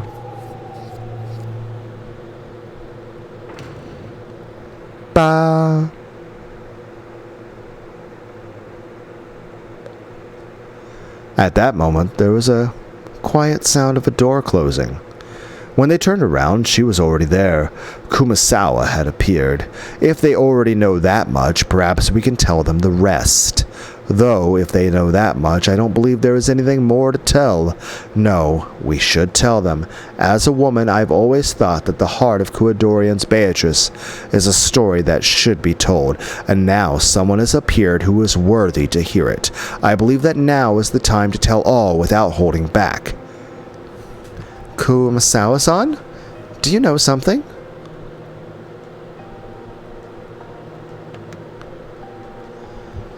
Ba. At that moment, there was a quiet sound of a door closing. When they turned around, she was already there. Kumasawa had appeared. If they already know that much, perhaps we can tell them the rest. Though, if they know that much, I don't believe there is anything more to tell. No, we should tell them. As a woman, I've always thought that the heart of Kuadorian's Beatrice is a story that should be told, and now someone has appeared who is worthy to hear it. I believe that now is the time to tell all without holding back. Kumasawa-san? Do you know something?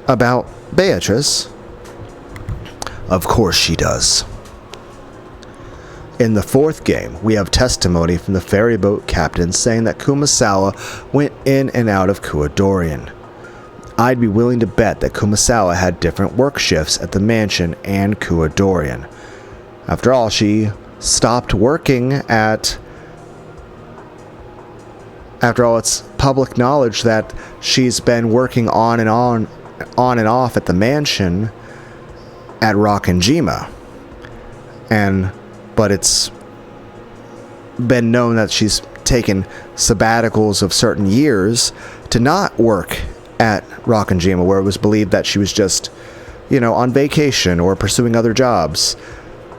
About Beatrice? Of course she does. In the fourth game, we have testimony from the ferryboat captain saying that Kumasawa went in and out of Kuadorian. I'd be willing to bet that Kumasawa had different work shifts at the mansion and Kuadorian. After all, she stopped working at... After all, it's public knowledge that she's been working on and off at the mansion at Rockenjima. But it's been known that she's taken sabbaticals of certain years to not work at Rockenjima, where it was believed that she was just, on vacation or pursuing other jobs.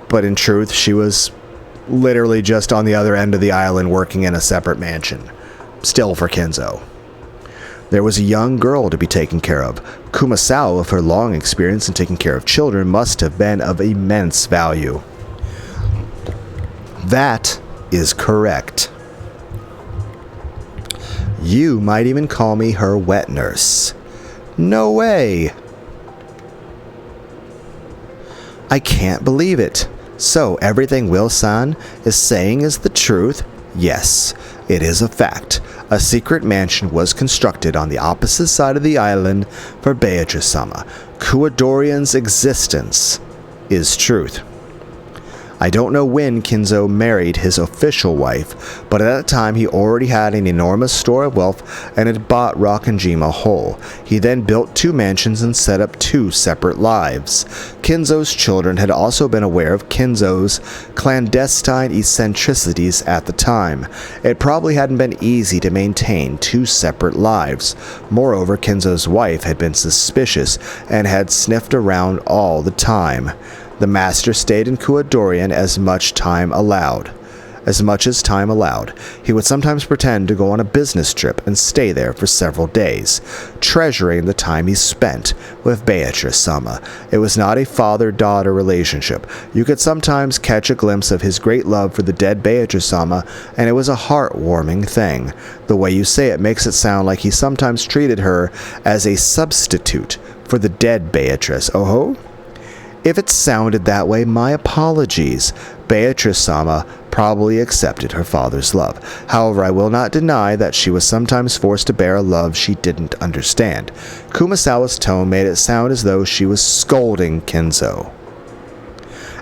But in truth, she was literally just on the other end of the island working in a separate mansion. Still for Kinzo. There was a young girl to be taken care of. Kumasawa, with her long experience in taking care of children, must have been of immense value. That is correct. You might even call me her wet nurse. No way! I can't believe it. So, everything Will-san is saying is the truth? Yes, it is a fact. A secret mansion was constructed on the opposite side of the island for Beatrice-sama. Kuadorian's existence is truth. I don't know when Kinzo married his official wife, but at that time he already had an enormous store of wealth and had bought Rockenjima whole. He then built 2 mansions and set up 2 separate lives. Kinzo's children had also been aware of Kinzo's clandestine eccentricities at the time. It probably hadn't been easy to maintain 2 separate lives. Moreover, Kinzo's wife had been suspicious and had sniffed around all the time. The master stayed in Kuadorian as much as time allowed. He would sometimes pretend to go on a business trip and stay there for several days, treasuring the time he spent with Beatrice-sama. It was not a father-daughter relationship. You could sometimes catch a glimpse of his great love for the dead Beatrice-sama, and it was a heartwarming thing. The way you say it makes it sound like he sometimes treated her as a substitute for the dead Beatrice. Oh-ho? If it sounded that way, my apologies. Beatrice-sama probably accepted her father's love. However, I will not deny that she was sometimes forced to bear a love she didn't understand. Kumasawa's tone made it sound as though she was scolding Kinzo.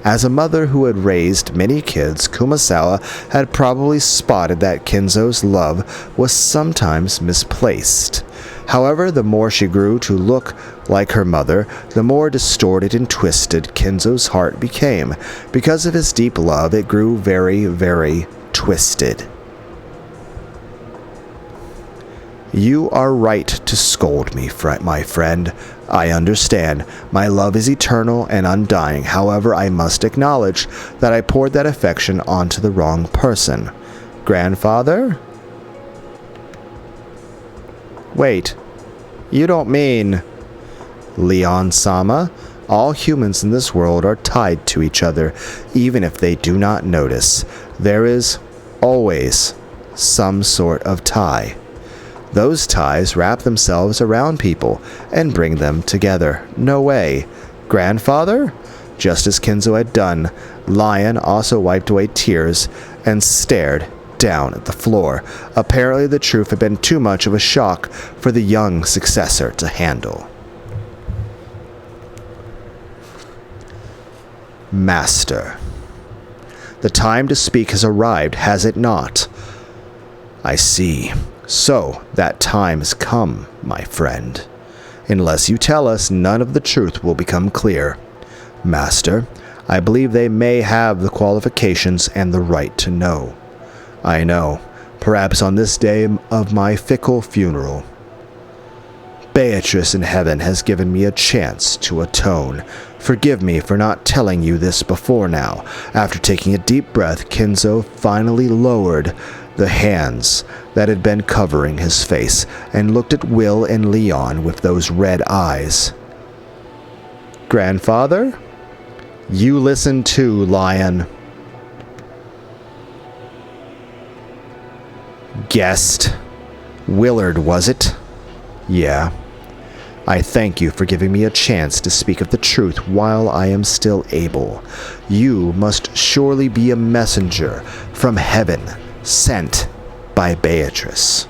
As a mother who had raised many kids, Kumasawa had probably spotted that Kinzo's love was sometimes misplaced. However, the more she grew to look like her mother, the more distorted and twisted Kinzo's heart became. Because of his deep love, it grew very, very twisted. You are right to scold me, my friend. I understand. My love is eternal and undying. However, I must acknowledge that I poured that affection onto the wrong person. Grandfather? Wait, you don't mean... Leon-sama? All humans in this world are tied to each other, even if they do not notice. There is always some sort of tie. Those ties wrap themselves around people and bring them together. No way. Grandfather? Just as Kinzo had done, Lion also wiped away tears and stared down at the floor. Apparently the truth had been too much of a shock for the young successor to handle. Master. The time to speak has arrived, has it not? I see. So, that time has come, my friend. Unless you tell us, none of the truth will become clear. Master, I believe they may have the qualifications and the right to know. I know. Perhaps on this day of my fickle funeral. Beatrice in heaven has given me a chance to atone. Forgive me for not telling you this before now. After taking a deep breath, Kinzo finally lowered the hands that had been covering his face and looked at Will and Leon with those red eyes. Grandfather? You listen too, Lion. Guest. Willard, was it? Yeah. I thank you for giving me a chance to speak of the truth while I am still able. You must surely be a messenger from heaven, sent by Beatrice.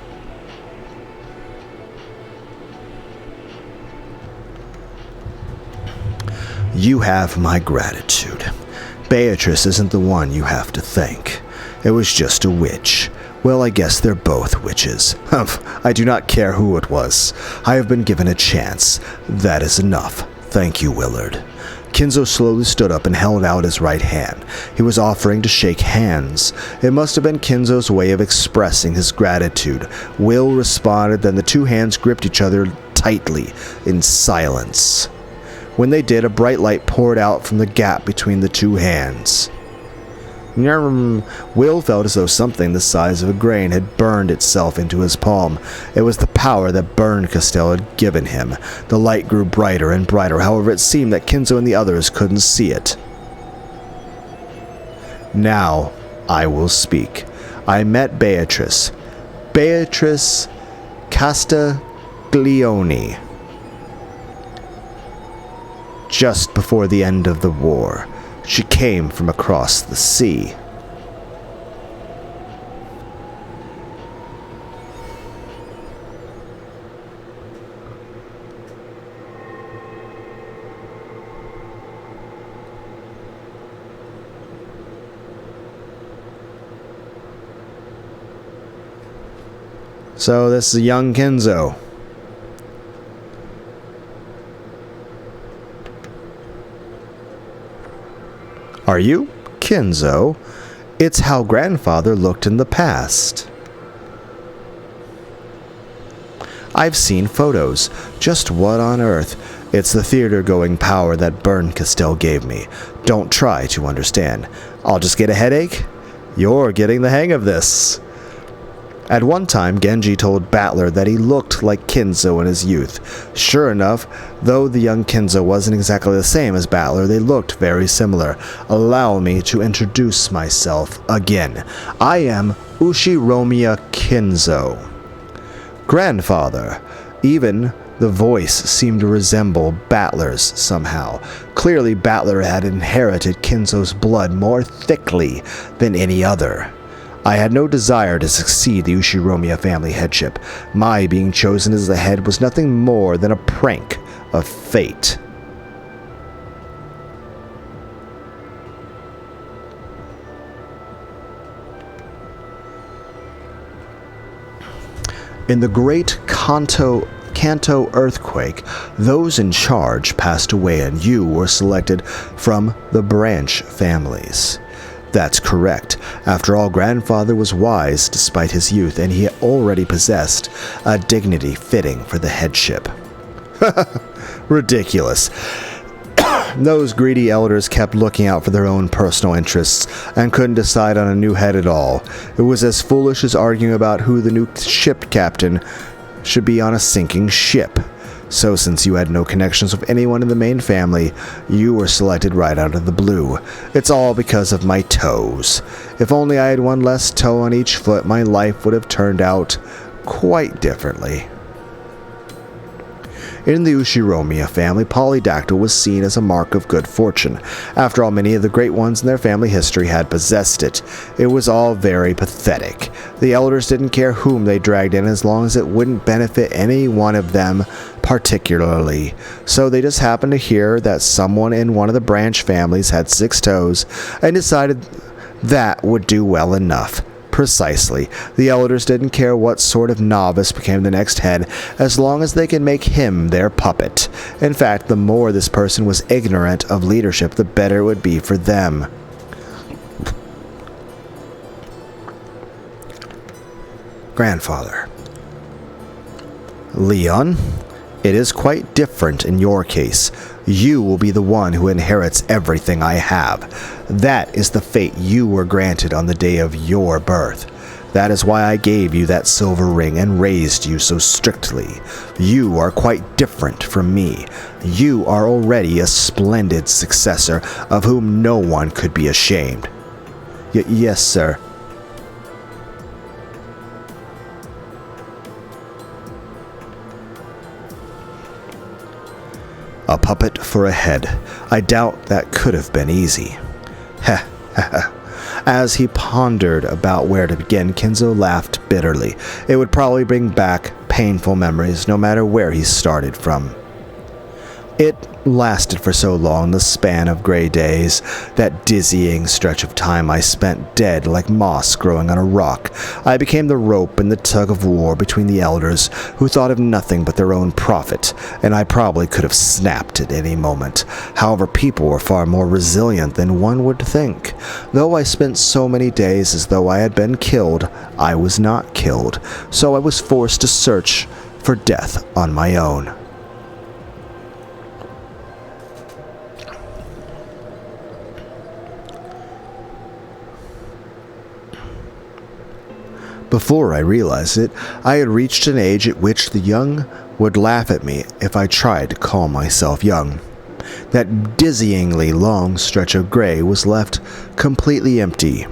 You have my gratitude. Beatrice isn't the one you have to thank. It was just a witch. Well, I guess they're both witches. Humph, I do not care who it was. I have been given a chance. That is enough. Thank you, Willard. Kinzo slowly stood up and held out his right hand. He was offering to shake hands. It must have been Kinzo's way of expressing his gratitude. Will responded, then the two hands gripped each other tightly in silence. When they did, a bright light poured out from the gap between the two hands. Will felt as though something the size of a grain had burned itself into his palm. It was the power that Bern Castell had given him. The light grew brighter and brighter, however it seemed that Kinzo and the others couldn't see it. Now I will speak. I met Beatrice. Beatrice Castiglione. Just before the end of the war. She came from across the sea. So this is young Kinzo. Are you? Kinzo? It's how grandfather looked in the past. I've seen photos. Just what on earth? It's the theater-going power that Bern Castell gave me. Don't try to understand. I'll just get a headache? You're getting the hang of this. At one time, Genji told Battler that he looked like Kinzo in his youth. Sure enough, though the young Kinzo wasn't exactly the same as Battler, they looked very similar. Allow me to introduce myself again. I am Ushiromiya Kinzo. Grandfather. Even the voice seemed to resemble Battler's somehow. Clearly, Battler had inherited Kinzo's blood more thickly than any other. I had no desire to succeed the Ushiromiya family headship. My being chosen as the head was nothing more than a prank of fate. In the great Kanto earthquake, those in charge passed away and you were selected from the branch families. That's correct. After all, Grandfather was wise despite his youth, and he already possessed a dignity fitting for the headship. Ridiculous. Those greedy elders kept looking out for their own personal interests and couldn't decide on a new head at all. It was as foolish as arguing about who the new ship captain should be on a sinking ship. So since you had no connections with anyone in the main family, you were selected right out of the blue. It's all because of my toes. If only I had one less toe on each foot, my life would have turned out quite differently. In the Ushiromia family, polydactyl was seen as a mark of good fortune. After all, many of the great ones in their family history had possessed it. It was all very pathetic. The elders didn't care whom they dragged in as long as it wouldn't benefit any one of them particularly. So they just happened to hear that someone in one of the branch families had 6 toes and decided that would do well enough. Precisely. The elders didn't care what sort of novice became the next head, as long as they could make him their puppet. In fact, the more this person was ignorant of leadership, the better it would be for them. Grandfather. Leon, it is quite different in your case. You will be the one who inherits everything I have. That is the fate you were granted on the day of your birth. That is why I gave you that silver ring and raised you so strictly. You are quite different from me. You are already a splendid successor of whom no one could be ashamed. Yes, sir. A puppet for a head. I doubt that could have been easy. Heh, heh, heh. As he pondered about where to begin, Kenzo laughed bitterly. It would probably bring back painful memories, no matter where he started from. It lasted for so long, the span of gray days, that dizzying stretch of time I spent dead like moss growing on a rock. I became the rope in the tug-of-war between the elders, who thought of nothing but their own profit, and I probably could have snapped at any moment. However, people were far more resilient than one would think. Though I spent so many days as though I had been killed, I was not killed, so I was forced to search for death on my own. Before I realized it, I had reached an age at which the young would laugh at me if I tried to call myself young. That dizzyingly long stretch of gray was left completely empty.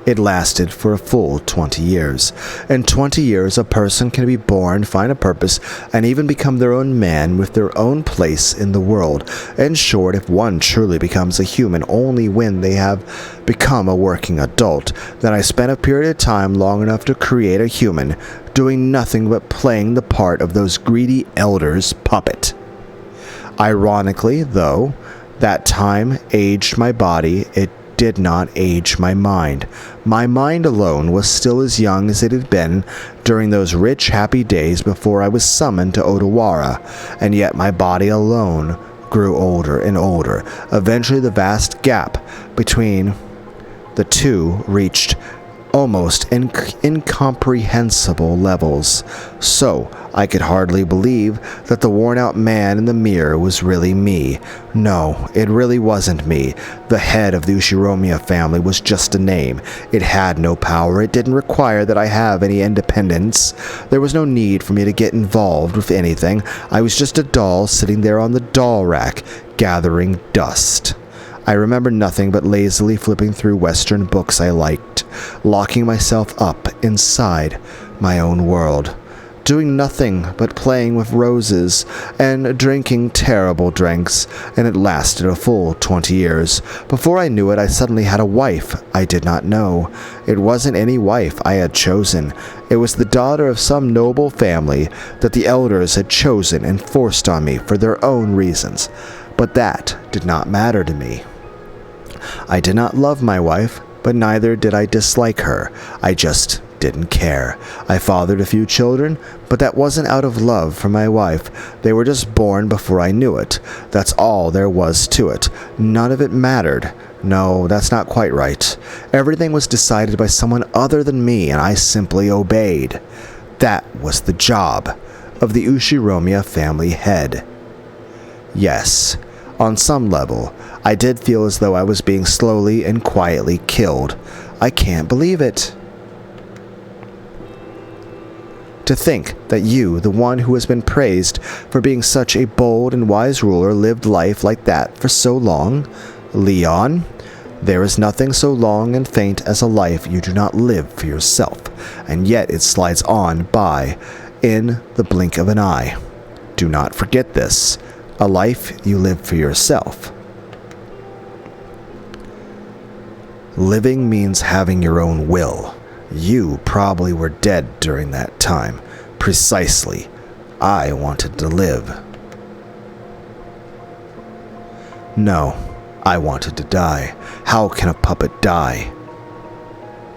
It lasted for a full 20 years. In 20 years, a person can be born, find a purpose, and even become their own man with their own place in the world. In short, if one truly becomes a human only when they have become a working adult, then I spent a period of time long enough to create a human, doing nothing but playing the part of those greedy elders' puppet. Ironically, though, that time aged my body, it did not age my mind. My mind alone was still as young as it had been during those rich, happy days before I was summoned to Odawara, and yet my body alone grew older and older. Eventually, the vast gap between the two reached almost incomprehensible levels. So, I could hardly believe that the worn-out man in the mirror was really me. No, it really wasn't me. The head of the Ushiromia family was just a name. It had no power. It didn't require that I have any independence. There was no need for me to get involved with anything. I was just a doll sitting there on the doll rack, gathering dust. I remember nothing but lazily flipping through Western books I liked, locking myself up inside my own world, doing nothing but playing with roses and drinking terrible drinks, and it lasted a full 20 years. Before I knew it, I suddenly had a wife I did not know. It wasn't any wife I had chosen. It was the daughter of some noble family that the elders had chosen and forced on me for their own reasons. But that did not matter to me. I did not love my wife, but neither did I dislike her. I just didn't care. I fathered a few children, but that wasn't out of love for my wife. They were just born before I knew it. That's all there was to it. None of it mattered. No, that's not quite right. Everything was decided by someone other than me, and I simply obeyed. That was the job of the Ushiromiya family head. Yes, on some level, I did feel as though I was being slowly and quietly killed. I can't believe it. To think that you, the one who has been praised for being such a bold and wise ruler, lived life like that for so long. Leon, there is nothing so long and faint as a life you do not live for yourself, and yet it slides on by in the blink of an eye. Do not forget this. A life you live for yourself. Living means having your own will. You probably were dead during that time. Precisely. I wanted to live. No, I wanted to die. How can a puppet die?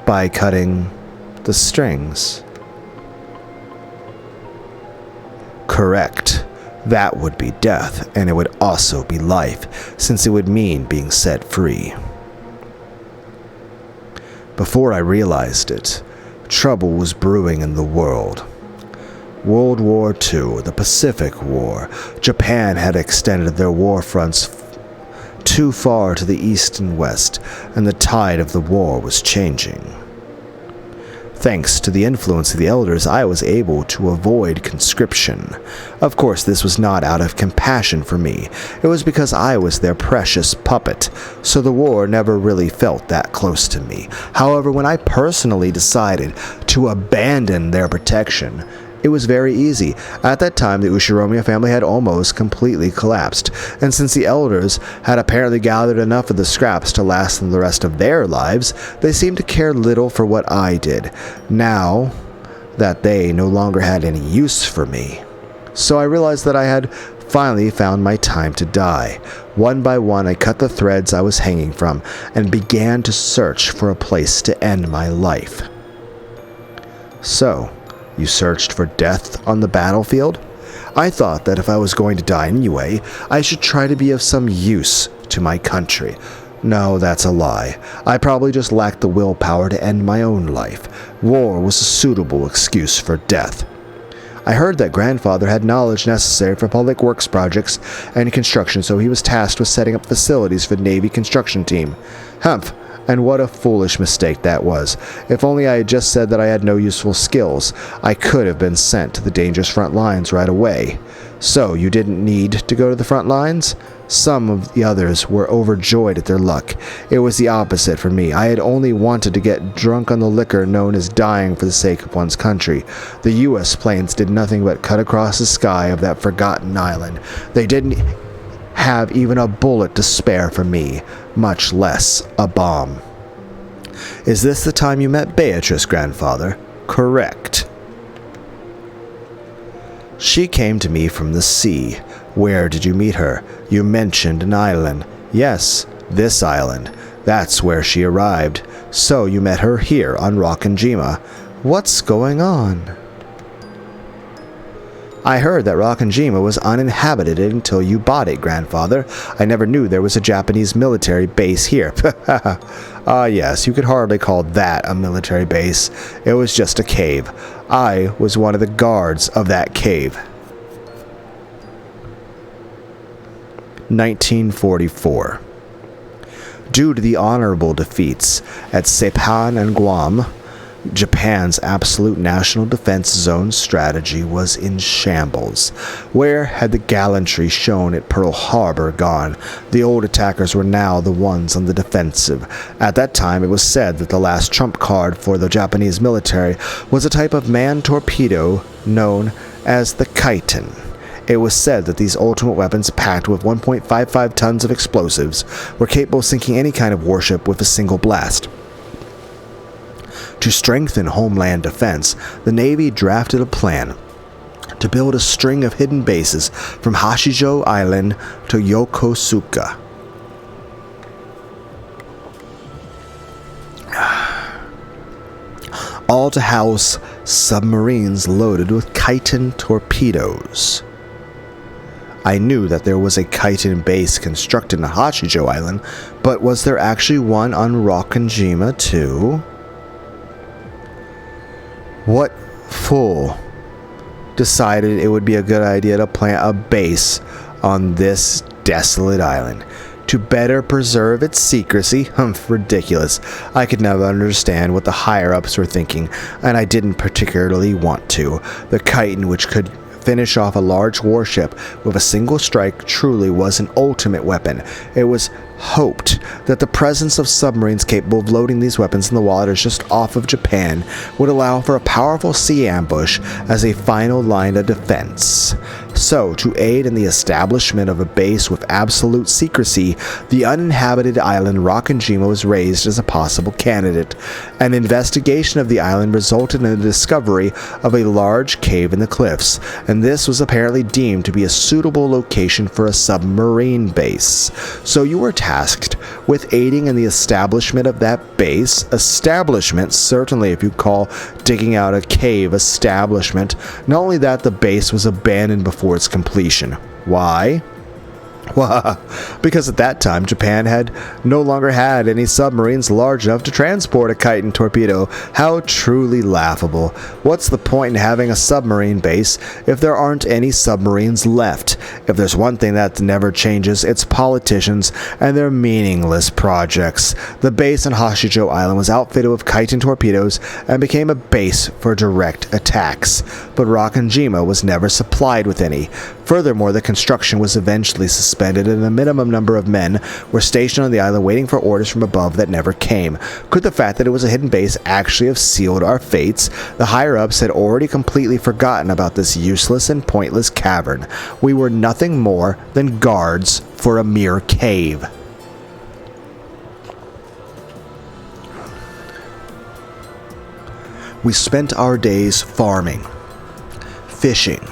By cutting the strings. Correct. That would be death, and it would also be life, since it would mean being set free. Before I realized it, trouble was brewing in the world. World War II, the Pacific War. Japan had extended their war fronts too far to the east and west, and the tide of the war was changing. Thanks to the influence of the elders, I was able to avoid conscription. Of course, this was not out of compassion for me. It was because I was their precious puppet, so the war never really felt that close to me. However, when I personally decided to abandon their protection, it was very easy. At that time, the Ushiromiya family had almost completely collapsed, and since the elders had apparently gathered enough of the scraps to last them the rest of their lives, they seemed to care little for what I did, now that they no longer had any use for me. So I realized that I had finally found my time to die. One by one, I cut the threads I was hanging from, and began to search for a place to end my life. So, you searched for death on the battlefield? I thought that if I was going to die anyway, I should try to be of some use to my country. No, that's a lie. I probably just lacked the willpower to end my own life. War was a suitable excuse for death. I heard that grandfather had knowledge necessary for public works projects and construction, so he was tasked with setting up facilities for the Navy construction team. Humph. And what a foolish mistake that was. If only I had just said that I had no useful skills, I could have been sent to the dangerous front lines right away. So, you didn't need to go to the front lines? Some of the others were overjoyed at their luck. It was the opposite for me. I had only wanted to get drunk on the liquor known as dying for the sake of one's country. The U.S. planes did nothing but cut across the sky of that forgotten island. They didn't have even a bullet to spare for me, much less a bomb. Is this the time you met Beatrice, grandfather? Correct. She came to me from the sea. Where did you meet her? You mentioned an island. Yes, this island. That's where she arrived. So you met her here on Rokkenjima. What's going on? I heard that Rokkenjima was uninhabited until you bought it, grandfather. I never knew there was a Japanese military base here. Ah, yes, you could hardly call that a military base. It was just a cave. I was one of the guards of that cave. 1944. Due to the honorable defeats at Saipan and Guam, Japan's absolute national defense zone strategy was in shambles. Where had the gallantry shown at Pearl Harbor gone? The old attackers were now the ones on the defensive. At that time, it was said that the last trump card for the Japanese military was a type of manned torpedo known as the Kaiten. It was said that these ultimate weapons, packed with 1.55 tons of explosives, were capable of sinking any kind of warship with a single blast. To strengthen homeland defense, the Navy drafted a plan to build a string of hidden bases from Hashijo Island to Yokosuka. all to house submarines loaded with chitin torpedoes. I knew that there was a chitin base constructed on Hashijo Island, but was there actually one on Rokkenjima too? What fool decided it would be a good idea to plant a base on this desolate island to better preserve its secrecy? Ridiculous. I could never understand what the higher-ups were thinking, and I didn't particularly want to. The chitin, which could finish off a large warship with a single strike, truly was an ultimate weapon. It was hoped that the presence of submarines capable of loading these weapons in the waters just off of Japan would allow for a powerful sea ambush as a final line of defense. So, to aid in the establishment of a base with absolute secrecy, the uninhabited island Rokkenjima was raised as a possible candidate. An investigation of the island resulted in the discovery of a large cave in the cliffs, and this was apparently deemed to be a suitable location for a submarine base. So you were tasked with aiding in the establishment of that base. Establishment, certainly if you call digging out a cave establishment. Not only that, the base was abandoned before its completion. Why? Well, because at that time, Japan had no longer had any submarines large enough to transport a chitin torpedo. How truly laughable. What's the point in having a submarine base if there aren't any submarines left? If there's one thing that never changes, it's politicians and their meaningless projects. The base on Hashijo Island was outfitted with chitin torpedoes and became a base for direct attacks, but Rokkenjima was never supplied with any. Furthermore, the construction was eventually suspended and a minimum number of men were stationed on the island waiting for orders from above that never came. Could the fact that it was a hidden base actually have sealed our fates? The higher-ups had already completely forgotten about this useless and pointless cavern. We were nothing more than guards for a mere cave. We spent our days farming, fishing,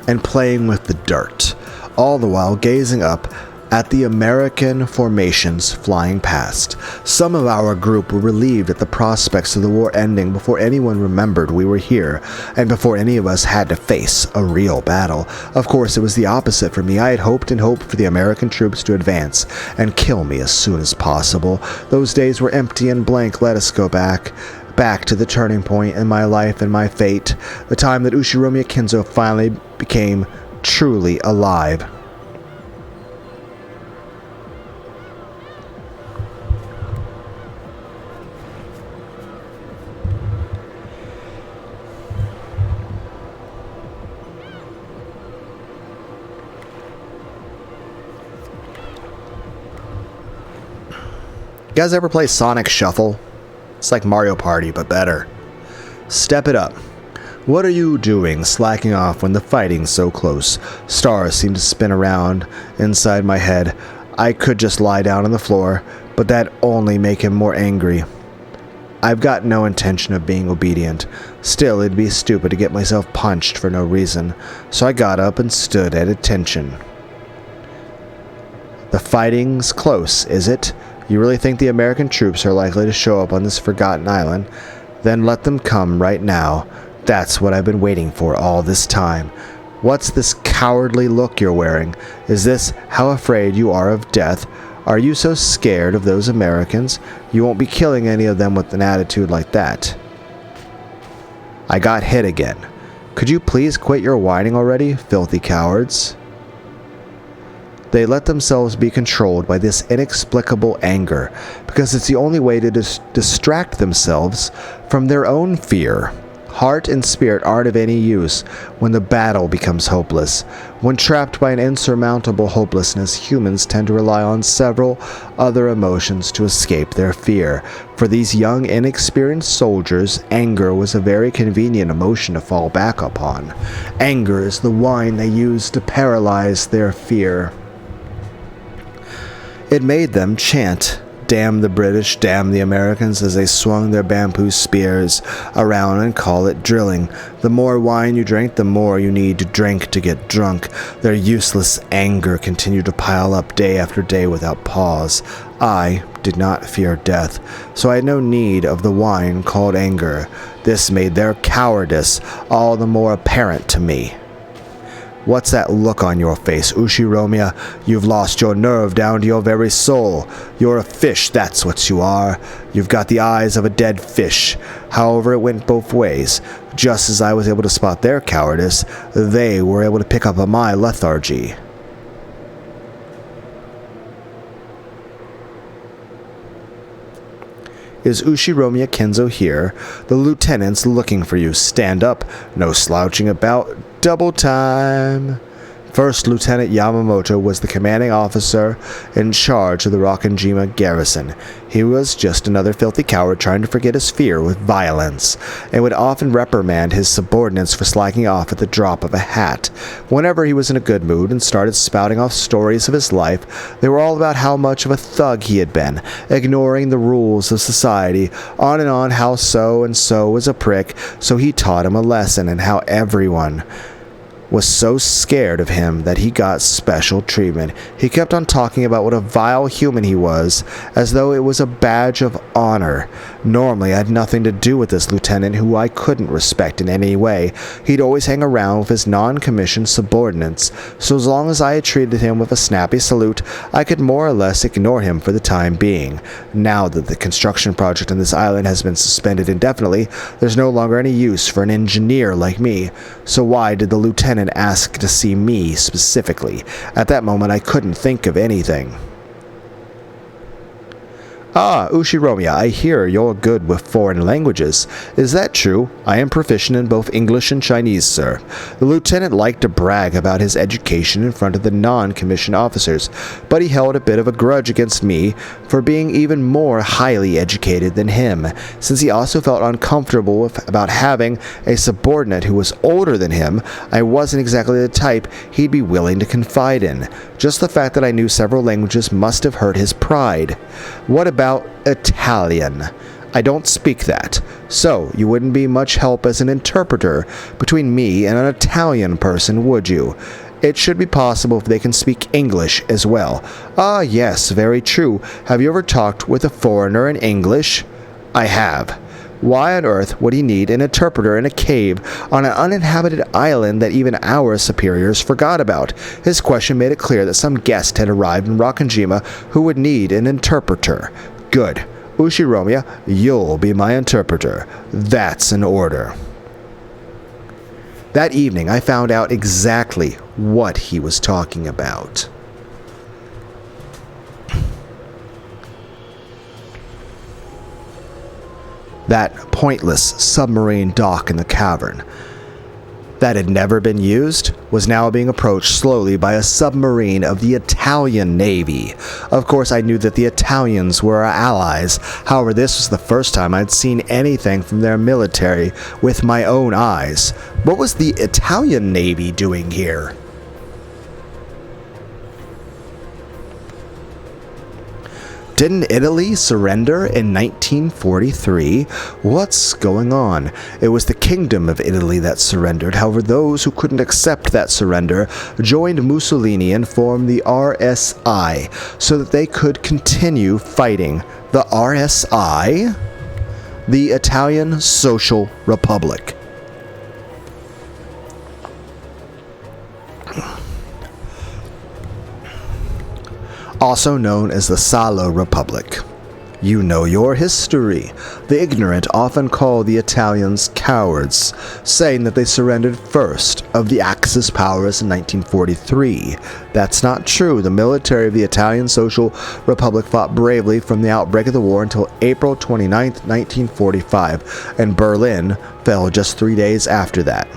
and playing with the dirt, all the while gazing up at the American formations flying past. Some of our group were relieved at the prospects of the war ending before anyone remembered we were here, and before any of us had to face a real battle. Of course, it was the opposite for me. I had hoped and hoped for the American troops to advance and kill me as soon as possible. Those days were empty and blank. Let us go back to the turning point in my life and my fate, the time that Ushiromiya Kinzo finally became truly alive. You guys ever play Sonic Shuffle? It's like Mario Party, but better. Step it up. What are you doing, slacking off when the fighting's so close? Stars seem to spin around inside my head. I could just lie down on the floor, but that'd only make him more angry. I've got no intention of being obedient. Still, it'd be stupid to get myself punched for no reason, so I got up and stood at attention. The fighting's close, is it? You really think the American troops are likely to show up on this forgotten island? Then let them come right now. That's what I've been waiting for all this time. What's this cowardly look you're wearing? Is this how afraid you are of death? Are you so scared of those Americans? You won't be killing any of them with an attitude like that. I got hit again. Could you please quit your whining already, filthy cowards? They let themselves be controlled by this inexplicable anger, because it's the only way to distract themselves from their own fear. Heart and spirit aren't of any use when the battle becomes hopeless. When trapped by an insurmountable hopelessness, humans tend to rely on several other emotions to escape their fear. For these young, inexperienced soldiers, anger was a very convenient emotion to fall back upon. Anger is the wine they use to paralyze their fear. It made them chant, "Damn the British, damn the Americans," as they swung their bamboo spears around and call it drilling. The more wine you drink, the more you need to drink to get drunk. Their useless anger continued to pile up day after day without pause. I did not fear death, so I had no need of the wine called anger. This made their cowardice all the more apparent to me. What's that look on your face, Ushiromiya? You've lost your nerve down to your very soul. You're a fish, that's what you are. You've got the eyes of a dead fish. However, it went both ways. Just as I was able to spot their cowardice, they were able to pick up on my lethargy. Is Ushiromiya Kenzo here? The lieutenant's looking for you. Stand up. No slouching about. Double time. First Lieutenant Yamamoto was the commanding officer in charge of the Rokkenjima garrison. He was just another filthy coward trying to forget his fear with violence, and would often reprimand his subordinates for slacking off at the drop of a hat. Whenever he was in a good mood and started spouting off stories of his life, they were all about how much of a thug he had been, ignoring the rules of society, on and on how so-and-so was a prick, so he taught him a lesson, and how everyone was so scared of him that he got special treatment. He kept on talking about what a vile human he was, as though it was a badge of honor. Normally, I had nothing to do with this lieutenant who I couldn't respect in any way. He'd always hang around with his non-commissioned subordinates, so as long as I had treated him with a snappy salute, I could more or less ignore him for the time being. Now that the construction project on this island has been suspended indefinitely, there's no longer any use for an engineer like me. So why did the lieutenant ask to see me specifically? At that moment, I couldn't think of anything. Ah, Ushiromiya, I hear you're good with foreign languages. Is that true? I am proficient in both English and Chinese, sir. The lieutenant liked to brag about his education in front of the non-commissioned officers, but he held a bit of a grudge against me for being even more highly educated than him, since he also felt uncomfortable about having a subordinate who was older than him. I wasn't exactly the type he'd be willing to confide in. Just the fact that I knew several languages must have hurt his pride. What about Italian? I don't speak that, so you wouldn't be much help as an interpreter between me and an Italian person, would you? It should be possible if they can speak English as well. Ah, yes, very true. Have you ever talked with a foreigner in English? I have. Why on earth would he need an interpreter in a cave on an uninhabited island that even our superiors forgot about? His question made it clear that some guest had arrived in Rokkenjima who would need an interpreter. Good. Ushiromiya, you'll be my interpreter. That's an order. That evening, I found out exactly what he was talking about. That pointless submarine dock in the cavern that had never been used was now being approached slowly by a submarine of the Italian Navy. Of course, I knew that the Italians were our allies. However, this was the first time I'd seen anything from their military with my own eyes. What was the Italian Navy doing here? Didn't Italy surrender in 1943? What's going on? It was the Kingdom of Italy that surrendered. However, those who couldn't accept that surrender joined Mussolini and formed the RSI so that they could continue fighting. The RSI? The Italian Social Republic. Also known as the Salo Republic. You know your history. The ignorant often call the Italians cowards, saying that they surrendered first of the Axis powers in 1943. That's not true. The military of the Italian Social Republic fought bravely from the outbreak of the war until April 29, 1945, and Berlin fell just 3 days after that.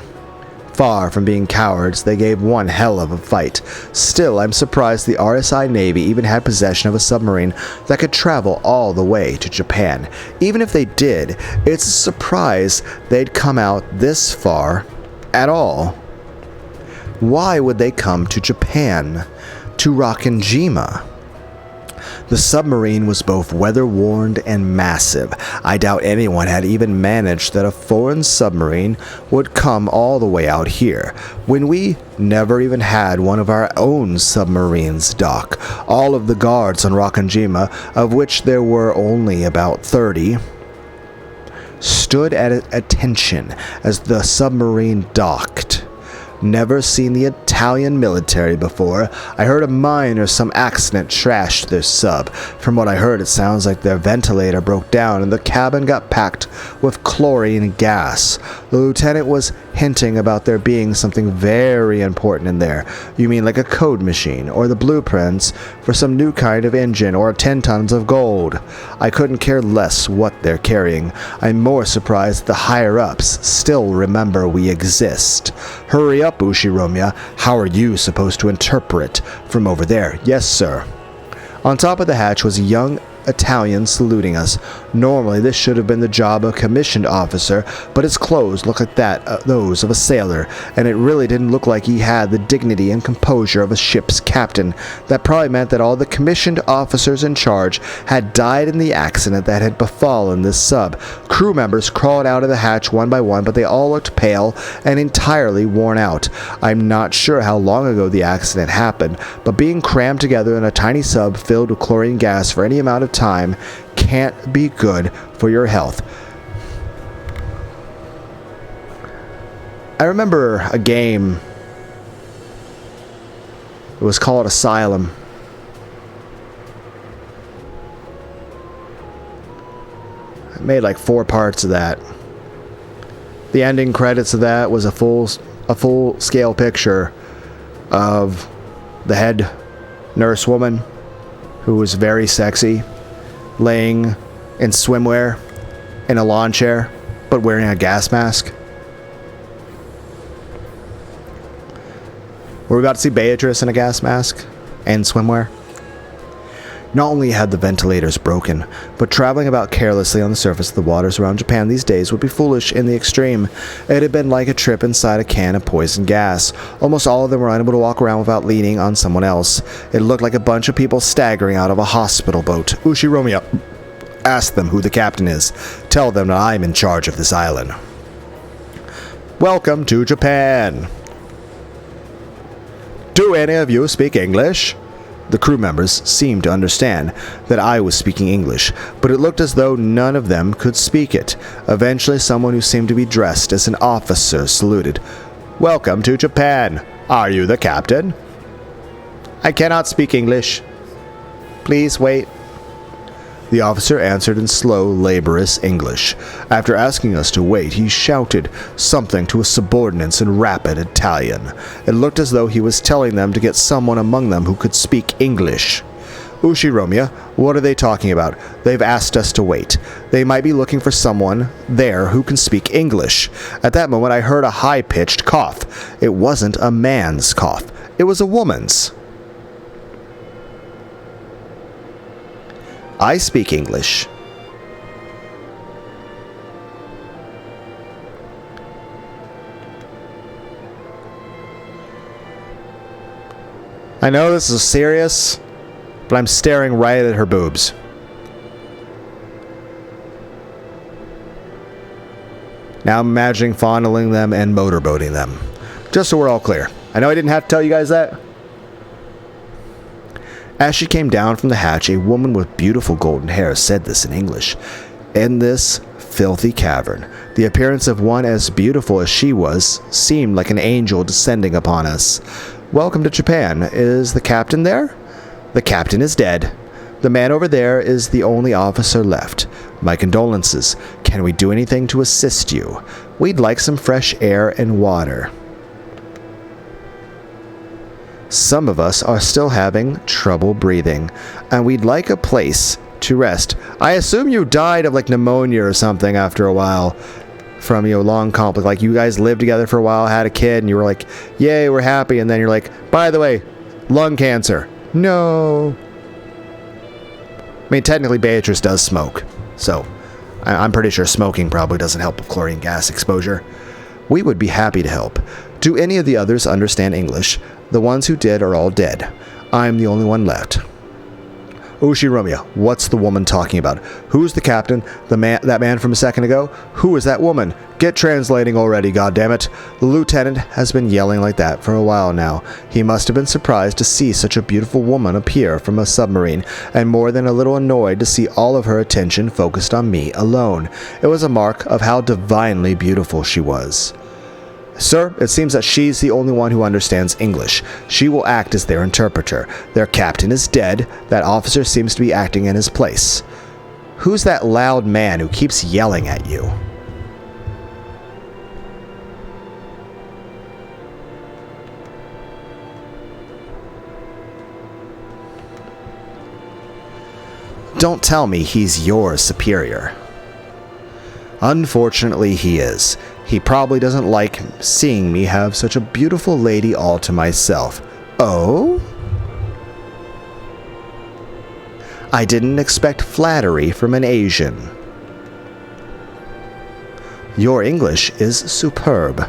Far from being cowards, they gave one hell of a fight. Still, I'm surprised the RSI Navy even had possession of a submarine that could travel all the way to Japan. Even if they did, it's a surprise they'd come out this far at all. Why would they come to Japan? To Rokkenjima? The submarine was both weather-worn and massive. I doubt anyone had even managed that a foreign submarine would come all the way out here, when we never even had one of our own submarines dock. All of the guards on Rakanjima, of which there were only about 30, stood at attention as the submarine docked. Never seen the Italian military before. I heard a mine or some accident trashed their sub. From what I heard, it sounds like their ventilator broke down and the cabin got packed with chlorine gas. The lieutenant was hinting about there being something very important in there. You mean like a code machine, or the blueprints for some new kind of engine, or 10 tons of gold. I couldn't care less what they're carrying. I'm more surprised the higher-ups still remember we exist. Hurry up, Ushiromiya. How are you supposed to interpret from over there? Yes, sir. On top of the hatch was a young Italian saluting us. Normally, this should have been the job of a commissioned officer, but his clothes looked like those of a sailor, and it really didn't look like he had the dignity and composure of a ship's captain. That probably meant that all the commissioned officers in charge had died in the accident that had befallen this sub. Crew members crawled out of the hatch one by one, but they all looked pale and entirely worn out. I'm not sure how long ago the accident happened, but being crammed together in a tiny sub filled with chlorine gas for any amount of time can't be good for your health. I remember a game. It was called Asylum. I made like 4 parts of that. The ending credits of that was a full scale picture of the head nurse woman, who was very sexy, laying in swimwear in a lawn chair, but wearing a gas mask. We're about to see Beatrice in a gas mask and swimwear. Not only had the ventilators broken, but traveling about carelessly on the surface of the waters around Japan these days would be foolish in the extreme. It had been like a trip inside a can of poison gas. Almost all of them were unable to walk around without leaning on someone else. It looked like a bunch of people staggering out of a hospital boat. Ushiromiya, ask them who the captain is. Tell them that I'm in charge of this island. Welcome to Japan. Do any of you speak English? The crew members seemed to understand that I was speaking English, but it looked as though none of them could speak it. Eventually, someone who seemed to be dressed as an officer saluted. Welcome to Japan. Are you the captain? I cannot speak English. Please wait. The officer answered in slow, laborious English. After asking us to wait, he shouted something to his subordinates in rapid Italian. It looked as though he was telling them to get someone among them who could speak English. Ushiromiya, what are they talking about? They've asked us to wait. They might be looking for someone there who can speak English. At that moment, I heard a high-pitched cough. It wasn't a man's cough. It was a woman's. I speak English. I know this is serious, but I'm staring right at her boobs. Now I'm imagining fondling them and motorboating them. Just so we're all clear. I know I didn't have to tell you guys that. As she came down from the hatch, a woman with beautiful golden hair said this in English. In this filthy cavern, the appearance of one as beautiful as she was seemed like an angel descending upon us. Welcome to Japan. Is the captain there? The captain is dead. The man over there is the only officer left. My condolences. Can we do anything to assist you? We'd like some fresh air and water. Some of us are still having trouble breathing, and we'd like a place to rest. I assume you died of like pneumonia or something after a while from long conflict. Like you guys lived together for a while, had a kid, and you were like, yay, we're happy. And then you're like, by the way, lung cancer. No. I mean, technically Beatrice does smoke, so I'm pretty sure smoking probably doesn't help with chlorine gas exposure. We would be happy to help. Do any of the others understand English? The ones who did are all dead. I'm the only one left. Ushiromia, what's the woman talking about? Who's the captain? That man from a second ago? Who is that woman? Get translating already, goddammit. The lieutenant has been yelling like that for a while now. He must have been surprised to see such a beautiful woman appear from a submarine, and more than a little annoyed to see all of her attention focused on me alone. It was a mark of how divinely beautiful she was. Sir, it seems that she's the only one who understands English. She will act as their interpreter. Their captain is dead. That officer seems to be acting in his place. Who's that loud man who keeps yelling at you? Don't tell me he's your superior. Unfortunately, he is. He probably doesn't like seeing me have such a beautiful lady all to myself. Oh? I didn't expect flattery from an Asian. Your English is superb.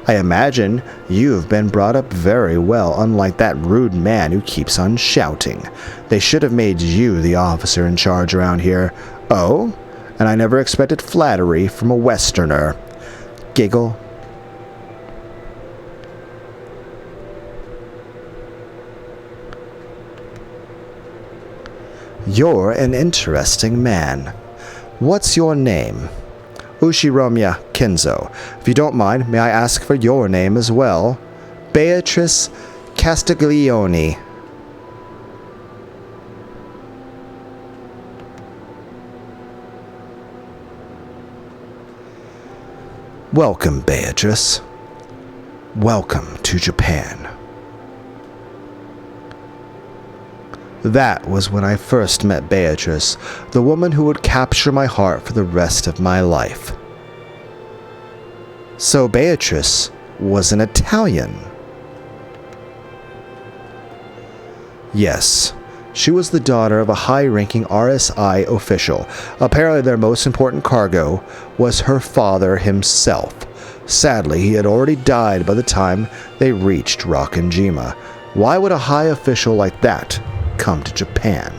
I imagine you've been brought up very well, unlike that rude man who keeps on shouting. They should have made you the officer in charge around here. Oh? And I never expected flattery from a Westerner. Giggle. You're an interesting man. What's your name? Ushiromia Kenzo. If you don't mind, may I ask for your name as well? Beatrice Castiglione. Welcome, Beatrice. Welcome to Japan. That was when I first met Beatrice, the woman who would capture my heart for the rest of my life. So Beatrice was an Italian. Yes, she was the daughter of a high-ranking RSI official. Apparently their most important cargo was her father himself. Sadly, he had already died by the time they reached Rockenjima. Why would a high official like that come to Japan?